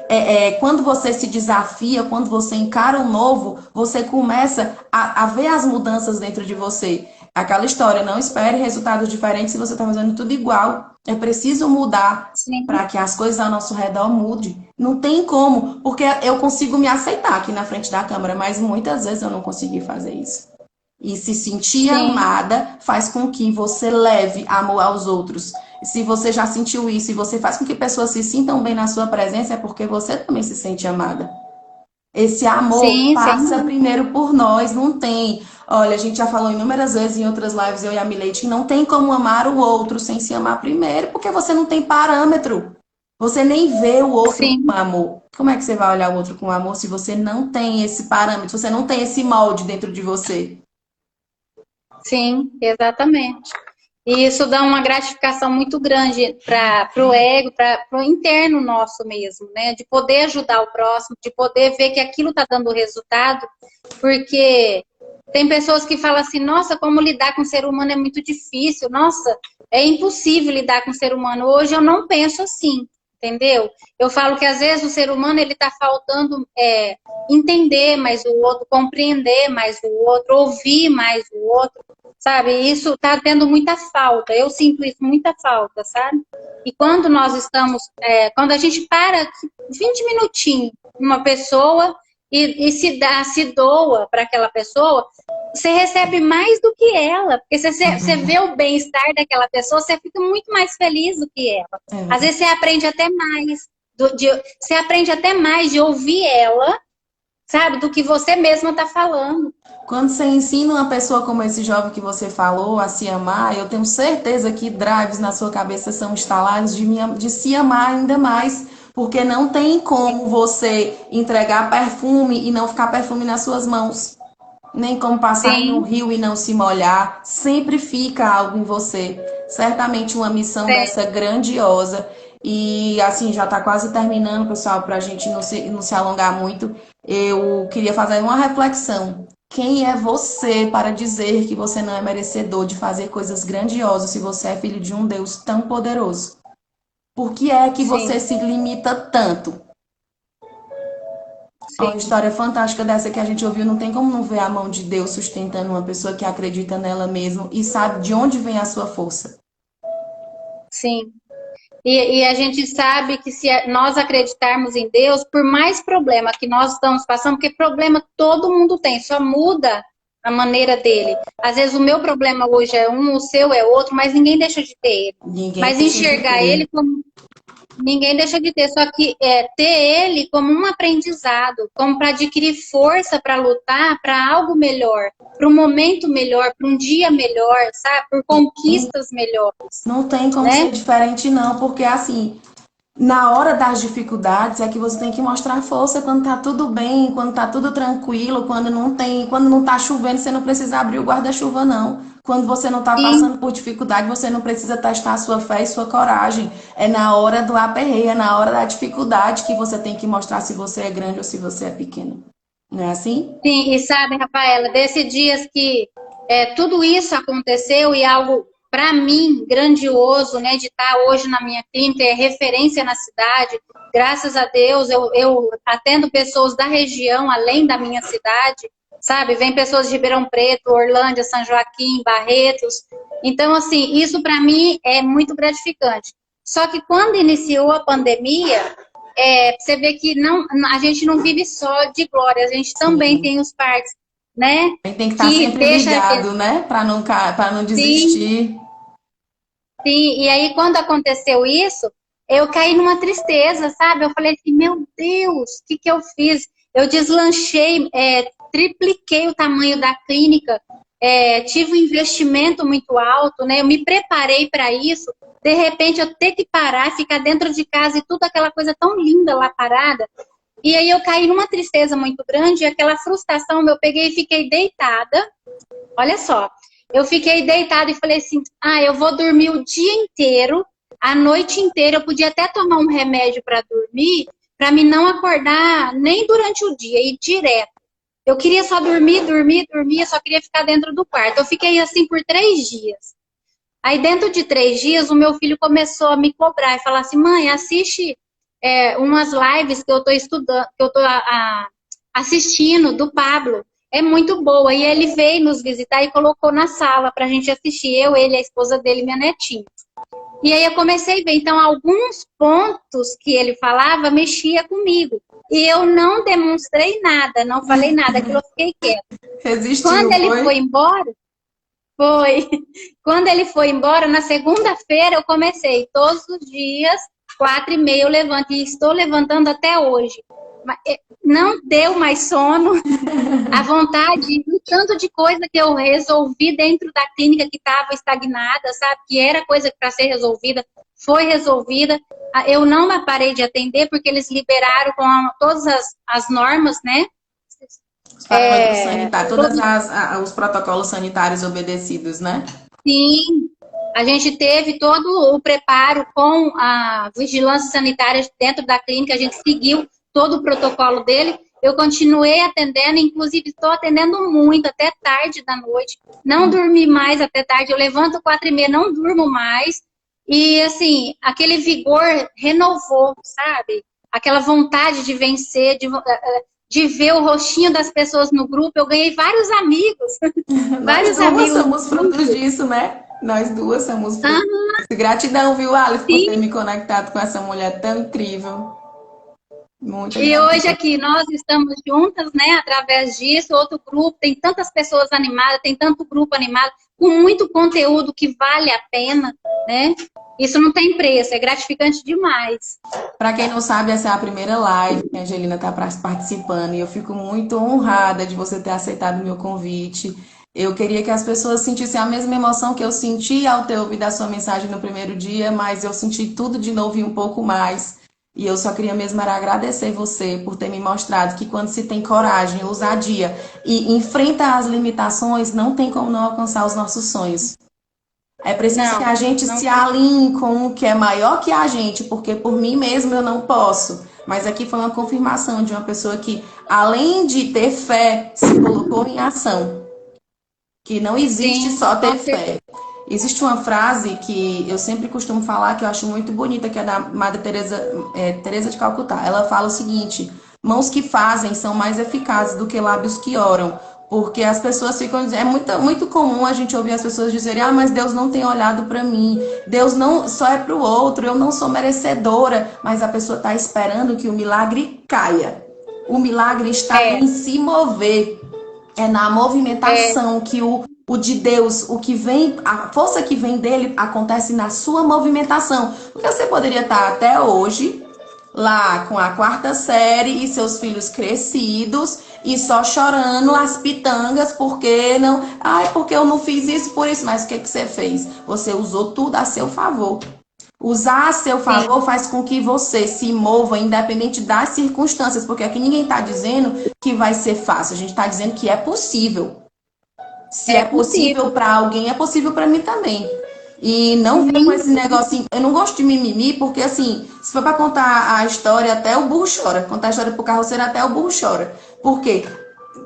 quando você se desafia, quando você encara o novo, você começa a ver as mudanças dentro de você. Aquela história, não espere resultados diferentes se você está fazendo tudo igual. É preciso mudar Sim, para que as coisas ao nosso redor mudem. Não tem como, porque eu consigo me aceitar aqui na frente da câmera, mas muitas vezes eu não consegui fazer isso. E se sentir sim, amada faz com que você leve amor aos outros. Se você já sentiu isso e você faz com que pessoas se sintam bem na sua presença, é porque você também se sente amada. Esse amor sim, sem passa dúvida. primeiro por nós, não tem. Olha, a gente já falou inúmeras vezes em outras lives, eu e a Milete, que não tem como amar o outro sem se amar primeiro, porque você não tem parâmetro. Você nem vê o outro com Sim, amor. Como é que você vai olhar o outro com amor se você não tem esse parâmetro, se você não tem esse molde dentro de você? sim, exatamente. E isso dá uma gratificação muito grande para o ego, para o interno nosso mesmo, né? De poder ajudar o próximo, de poder ver que aquilo está dando resultado, porque tem pessoas que falam assim, nossa, como lidar com o ser humano é muito difícil, nossa, é impossível lidar com o ser humano. Hoje eu não penso assim, entendeu? Eu falo que às vezes o ser humano ele está faltando entender mais o outro, compreender mais o outro, ouvir mais o outro. Sabe, isso está tendo muita falta. Eu sinto isso, muita falta, sabe? E quando nós estamos, quando a gente para 20 minutinhos uma pessoa e se doa para aquela pessoa, você recebe mais do que ela, porque você vê o bem-estar daquela pessoa, você fica muito mais feliz do que ela. Às vezes você aprende até mais, você aprende até mais de ouvir ela, sabe, do que você mesma está falando. Quando você ensina uma pessoa como esse jovem que você falou a se amar, eu tenho certeza que drives na sua cabeça são instalados de se amar ainda mais. Porque não tem como você entregar perfume e não ficar perfume nas suas mãos. Nem como passar em um Sim, rio e não se molhar. Sempre fica algo em você. Certamente uma missão dessa grandiosa. E assim, já está quase terminando, pessoal, para a gente não se alongar muito. Eu queria fazer uma reflexão. Quem é você para dizer que você não é merecedor de fazer coisas grandiosas se você é filho de um Deus tão poderoso? Por que é que você sim, se limita tanto? Uma sim. história fantástica dessa que a gente ouviu, não tem como não ver a mão de Deus sustentando uma pessoa que acredita nela mesmo e sabe de onde vem a sua força. Sim. E a gente sabe que se nós acreditarmos em Deus, por mais problema que nós estamos passando, porque problema todo mundo tem, só muda a maneira dele. Às vezes o meu problema hoje é um, o seu é outro, mas ninguém deixa de ter ele. Ninguém Mas deixa de enxergar ter. ele como ninguém deixa de ter, só que ter ele como um aprendizado, como para adquirir força para lutar para algo melhor, para um momento melhor, para um dia melhor, sabe? Por conquistas melhores, Não tem como ser né? diferente, não, porque assim, na hora das dificuldades é que você tem que mostrar força quando tá tudo bem, quando tá tudo tranquilo, quando não tá chovendo, você não precisa abrir o guarda-chuva, não. Quando você não tá Sim, passando por dificuldade, você não precisa testar a sua fé e sua coragem. É na hora do aperreio, é na hora da dificuldade que você tem que mostrar se você é grande ou se você é pequeno. Não é assim? Sim, e sabe, Rafaela, desses dias que tudo isso aconteceu e algo, para mim, grandioso, né, de estar hoje na minha clínica, é referência na cidade. Graças a Deus, eu atendo pessoas da região, além da minha cidade, sabe? Vem pessoas de Ribeirão Preto, Orlândia, São Joaquim, Barretos. Então, assim, isso para mim é muito gratificante. Só que quando iniciou a pandemia, você vê que não, a gente não vive só de glória, a gente também Sim. tem os partes, né? Tem que estar Que sempre deixa. ligado, né? Para não Sim, desistir. sim. E aí, quando aconteceu isso, eu caí numa tristeza, sabe? Eu falei assim, meu Deus, o que que eu fiz? Eu deslanchei, tripliquei o tamanho da clínica, tive um investimento muito alto, né? Eu me preparei para isso. De repente, eu ter que parar, ficar dentro de casa e tudo aquela coisa tão linda lá parada. E aí eu caí numa tristeza muito grande, e aquela frustração, eu peguei e fiquei deitada. Olha só, eu fiquei deitada e falei assim: ah, eu vou dormir o dia inteiro, a noite inteira. Eu podia até tomar um remédio para me não acordar nem durante o dia, ir direto. Eu queria só dormir, dormir, dormir, eu só queria ficar dentro do quarto. Eu fiquei assim por 3 dias. Aí, dentro de 3 dias, o meu filho começou a me cobrar e falar assim: mãe, assiste umas lives que eu estou estudando, que eu estou assistindo do Pablo. É muito boa. E ele veio nos visitar e colocou na sala para a gente assistir. Eu, ele, a esposa dele e minha netinha. E aí eu comecei a ver. Então, alguns pontos que ele falava mexia comigo. E eu não demonstrei nada, não falei nada, aquilo eu fiquei quieta. Quando Resistiu, ele foi foi? embora, foi. Quando ele foi embora, na segunda-feira eu comecei. Todos os dias, 4h30 eu levanto. E estou levantando até hoje. Não deu mais sono. A vontade, o tanto de coisa que eu resolvi dentro da clínica que estava estagnada, sabe? Que era coisa para ser resolvida, foi resolvida. Eu não parei de atender porque eles liberaram com todas as normas, né? Os parâmetros sanitários, Todos, os protocolos sanitários obedecidos, né? sim, a gente teve todo o preparo com a vigilância sanitária dentro da clínica, a gente seguiu todo o protocolo dele. Eu continuei atendendo, inclusive estou atendendo muito, até tarde da noite. Não dormi mais até tarde, eu levanto 4h30, não durmo mais. E, assim, aquele vigor renovou, sabe? Aquela vontade de vencer, de ver o rostinho das pessoas no grupo. Eu ganhei vários amigos, Nós vários duas amigos. somos frutos disso, né? Nós duas somos frutos disso. Gratidão, viu, Alice, por ter Sim. me conectado com essa mulher tão incrível. Muita E hoje gratidão. aqui nós estamos juntas, né, através disso, outro grupo, tem tantas pessoas animadas, tem tanto grupo animado, com muito conteúdo que vale a pena, né? Isso não tem preço, é gratificante demais. Para quem não sabe, essa é a primeira live que a Angelina está participando e eu fico muito honrada de você ter aceitado o meu convite. Eu queria que as pessoas sentissem a mesma emoção que eu senti ao ter ouvido a sua mensagem no primeiro dia, mas eu senti tudo de novo e um pouco mais. E eu só queria mesmo era agradecer você por ter me mostrado que quando se tem coragem, ousadia e enfrenta as limitações, não tem como não alcançar os nossos sonhos. É preciso que Não, a gente não se tem. alinhe com o que é maior que a gente, porque por mim mesmo eu não posso. Mas aqui foi uma confirmação de uma pessoa que, além de ter fé, se colocou em ação. Que não existe Sim, só ter com fé. certeza. Existe uma frase que eu sempre costumo falar, que eu acho muito bonita, que é da Madre Teresa, Teresa de Calcutá. Ela fala o seguinte: mãos que fazem são mais eficazes do que lábios que oram. Porque as pessoas ficam dizendo, é muito comum a gente ouvir as pessoas dizerem: ah, mas Deus não tem olhado para mim, Deus não só é para o outro, eu não sou merecedora. Mas a pessoa está esperando que o milagre caia. O milagre está É, em se mover, é na é, movimentação que o de Deus, o que vem, a força que vem dele acontece na sua movimentação. Porque você poderia estar até hoje lá com a quarta série e seus filhos crescidos e só chorando as pitangas porque não, ai, porque eu não fiz isso por isso, mas o que que você fez? Você usou tudo a seu favor. Usar a seu sim, favor faz com que você se mova independente das circunstâncias, porque aqui ninguém está dizendo que vai ser fácil, a gente está dizendo que é possível. Se é é possível possível. para alguém, é possível para mim também. E não vem com Sim, esse negocinho. Eu não gosto de mimimi, porque assim, se for para contar a história, até o burro chora. Contar a história pro carroceiro, até o burro chora. Por quê?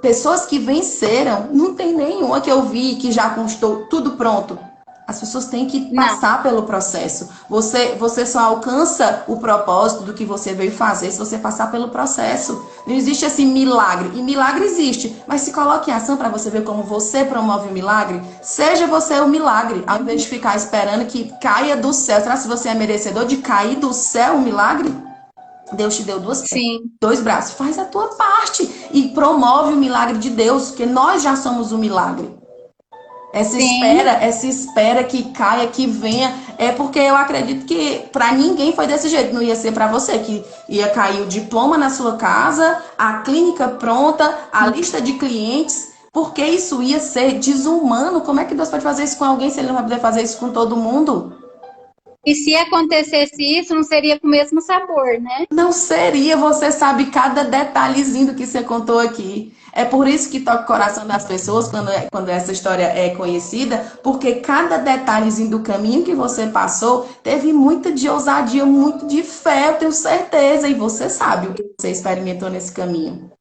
pessoas que venceram, não tem nenhuma que eu vi que já conquistou tudo pronto. As pessoas têm que Não, passar pelo processo. Você só alcança o propósito do que você veio fazer se você passar pelo processo. Não existe esse milagre. E milagre existe. Mas se coloque em ação para você ver como você promove o milagre. Seja você o milagre. Ao invés de ficar esperando que caia do céu. Será que você é merecedor de cair do céu um milagre? Deus te deu duas pernas, sim, dois braços. Faz a tua parte e promove o milagre de Deus, porque nós já somos o milagre. sim, Essa espera que caia, que venha, é porque eu acredito que para ninguém foi desse jeito. Não ia ser para você, que ia cair o diploma na sua casa, a clínica pronta, a lista de clientes, porque isso ia ser desumano. Como é que Deus pode fazer isso com alguém se ele não vai poder fazer isso com todo mundo? e se acontecesse isso, não seria com o mesmo sabor, né? Não seria, você sabe cada detalhezinho do que você contou aqui. É por isso que toca o coração das pessoas quando essa história é conhecida, porque cada detalhezinho do caminho que você passou teve muita de ousadia, muito de fé, eu tenho certeza. E você sabe o que você experimentou nesse caminho.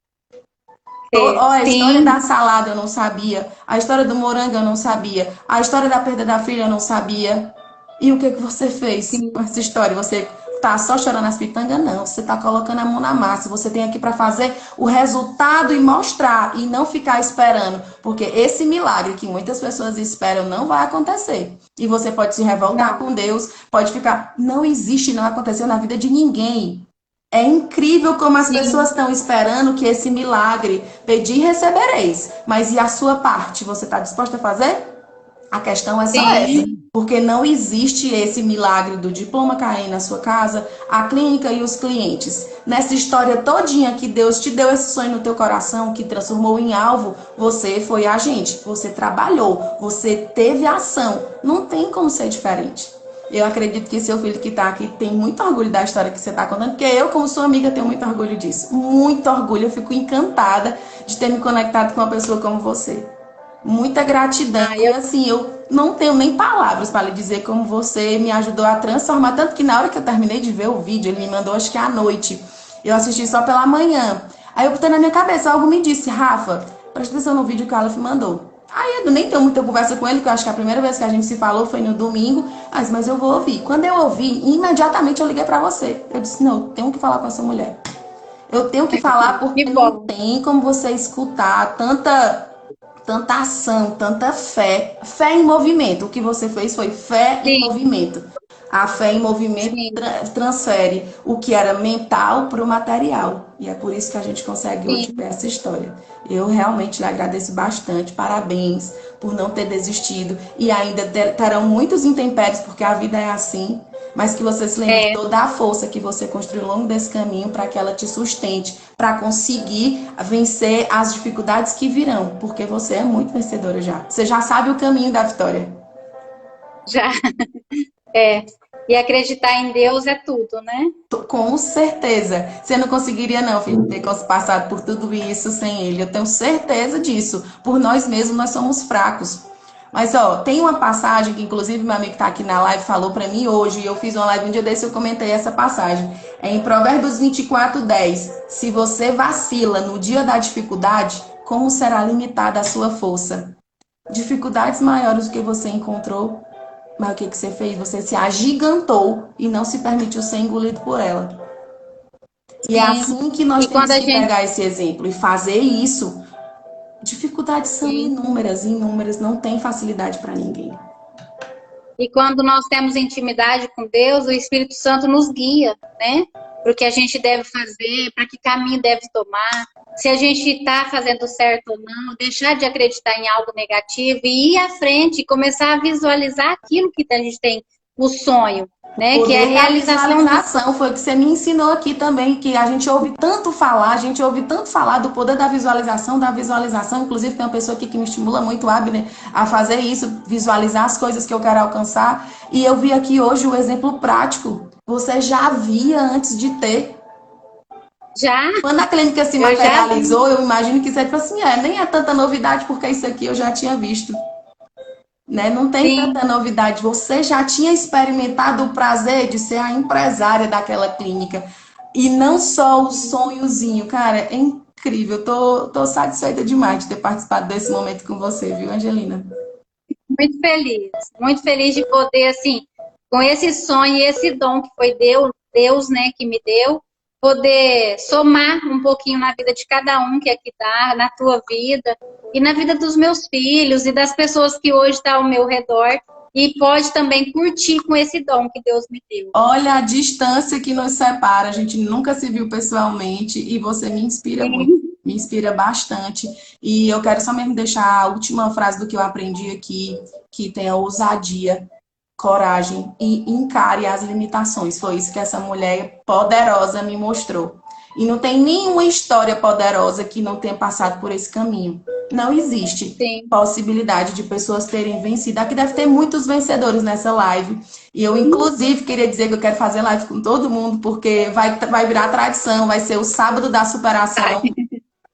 Ó, a história Sim, da salada eu não sabia, a história do morango eu não sabia, a história da perda da filha eu não sabia. E o que que você fez com sim, essa história? Você tá só chorando as pitangas? Não, você tá colocando a mão na massa. Você tem aqui para fazer o resultado e mostrar e não ficar esperando, porque esse milagre que muitas pessoas esperam não vai acontecer. E você pode se revoltar não, com Deus, pode ficar, não existe, não aconteceu na vida de ninguém. É incrível como as pessoas sim, estão esperando que esse milagre, pedir e recebereis. Mas e a sua parte? Você está disposta a fazer? A questão é só essa. sim, Porque não existe esse milagre do diploma cair na sua casa, a clínica e os clientes. Nessa história todinha que Deus te deu esse sonho no teu coração, que transformou em alvo, você foi agente, você trabalhou, você teve ação. Não tem como ser diferente. Eu acredito que seu filho que está aqui tem muito orgulho da história que você está contando, porque eu, como sua amiga, tenho muito orgulho disso. Muito orgulho. Eu fico encantada de ter me conectado com uma pessoa como você. Muita gratidão. ah, E eu, assim, eu não tenho nem palavras para lhe dizer como você me ajudou a transformar. Tanto que na hora que eu terminei de ver o vídeo, ele me mandou acho que à noite. Eu assisti só pela manhã. Aí eu botei na minha cabeça, algo me disse, Rafa, presta atenção no vídeo que o Aleph mandou. Aí eu nem tenho muita conversa com ele, porque eu acho que a primeira vez que a gente se falou foi no domingo. Mas eu vou ouvir. Quando eu ouvi, imediatamente eu liguei para você. Eu disse, não, eu tenho que falar com essa mulher. Eu tenho que falar que porque não bom, tem como você escutar tanta ação, tanta fé. Fé em movimento. O que você fez foi fé em sim, movimento. A fé em movimento sim, transfere o que era mental para o material. E é por isso que a gente consegue hoje sim, ver essa história. Eu realmente lhe agradeço bastante. Parabéns por não ter desistido. E ainda terão muitos intempéries, porque a vida é assim. Mas que você se lembre de é, toda a força que você construiu ao longo desse caminho para que ela te sustente, para conseguir vencer as dificuldades que virão, porque você é muito vencedora já. Você já sabe o caminho da vitória. já, é. E acreditar em Deus é tudo, né? Com certeza. Você não conseguiria, não, filho, ter passado por tudo isso sem ele. Eu tenho certeza disso. Por nós mesmos, nós somos fracos. Mas, ó, tem uma passagem que, inclusive, meu amigo que tá aqui na live falou pra mim hoje, e eu fiz uma live um dia desse, eu comentei essa passagem. É em Provérbios 24:10. Se você vacila no dia da dificuldade, como será limitada a sua força? Dificuldades maiores do que você encontrou, mas o que que você fez? Você se agigantou e não se permitiu ser engolido por ela. E é Sim. assim que nós E quando temos a que gente, pegar esse exemplo e fazer isso. Dificuldades são sim. inúmeras, inúmeras, não tem facilidade para ninguém. E quando nós temos intimidade com Deus, o Espírito Santo nos guia, né? Para o que a gente deve fazer, para que caminho deve tomar, se a gente está fazendo certo ou não, deixar de acreditar em algo negativo e ir à frente e começar a visualizar aquilo que a gente tem, o sonho, O né? Que é a poder da realização do. visualização foi o que você me ensinou aqui também, que a gente ouve tanto falar, a gente ouve tanto falar do poder da visualização. Inclusive, tem uma pessoa aqui que me estimula muito, Abner, a fazer isso, visualizar as coisas que eu quero alcançar. E eu vi aqui hoje o exemplo prático. Você já via antes de ter. Já, Quando a clínica se eu já vi. materializou, eu imagino que você tipo assim, nem é tanta novidade, porque isso aqui eu já tinha visto. Né? Não tem Sim, tanta novidade. Você já tinha experimentado o prazer de ser a empresária daquela clínica. E não só o sonhozinho, cara, é incrível. Tô satisfeita demais de ter participado desse momento com você, viu, Angelina? Muito feliz de poder, assim, com esse sonho e esse dom que foi Deus, né, que me deu, poder somar um pouquinho na vida de cada um que aqui tá, na tua vida, e na vida dos meus filhos e das pessoas que hoje estão ao meu redor, e pode também curtir com esse dom que Deus me deu. Olha a distância que nos separa, a gente nunca se viu pessoalmente e você me inspira muito, Sim, me inspira bastante. E eu quero só mesmo deixar a última frase do que eu aprendi aqui, que tenha ousadia, coragem e encare as limitações. Foi isso que essa mulher poderosa me mostrou. E não tem nenhuma história poderosa que não tenha passado por esse caminho. Não existe sim. possibilidade de pessoas terem vencido. Aqui deve ter muitos vencedores nessa live. E eu, inclusive, queria dizer que eu quero fazer live com todo mundo, porque vai virar tradição, vai ser o sábado da superação.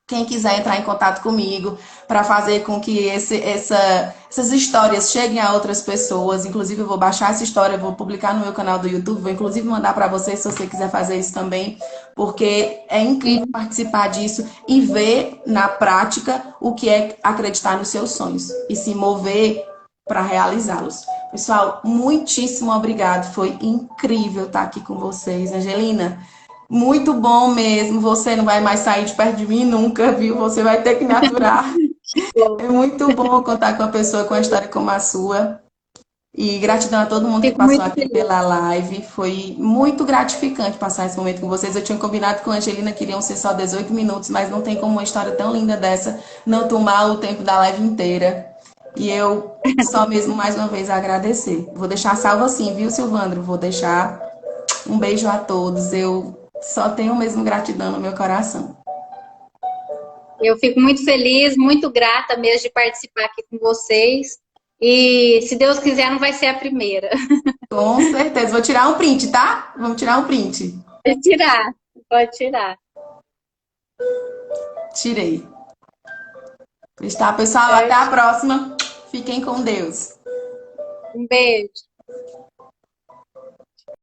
Quem quiser entrar em contato comigo para fazer com que essas histórias cheguem a outras pessoas. Inclusive, eu vou baixar essa história, vou publicar no meu canal do YouTube, vou inclusive mandar para você se você quiser fazer isso também, porque é incrível participar disso e ver na prática o que é acreditar nos seus sonhos e se mover para realizá-los. Pessoal, muitíssimo obrigado. Foi incrível estar aqui com vocês. Angelina, muito bom mesmo. Você não vai mais sair de perto de mim nunca, viu? Você vai ter que me aturar. É muito bom contar com uma pessoa com uma história como a sua. E gratidão a todo mundo que Fico passou muito aqui feliz. pela live. Foi muito gratificante passar esse momento com vocês. Eu tinha combinado com a Angelina que iriam ser só 18 minutos, mas não tem como uma história tão linda dessa não tomar o tempo da live inteira. E eu só mesmo mais uma vez agradecer. Vou deixar salvo assim, viu, Silvandro? Vou deixar um beijo a todos. Eu só tenho mesmo gratidão no meu coração. Eu fico muito feliz, muito grata mesmo de participar aqui com vocês. E se Deus quiser, não vai ser a primeira. Com certeza. Vou tirar um print, tá? Vamos tirar um print. Pode tirar, pode tirar. Tirei. Está, pessoal. Até a Certo? próxima. Fiquem com Deus. Um beijo.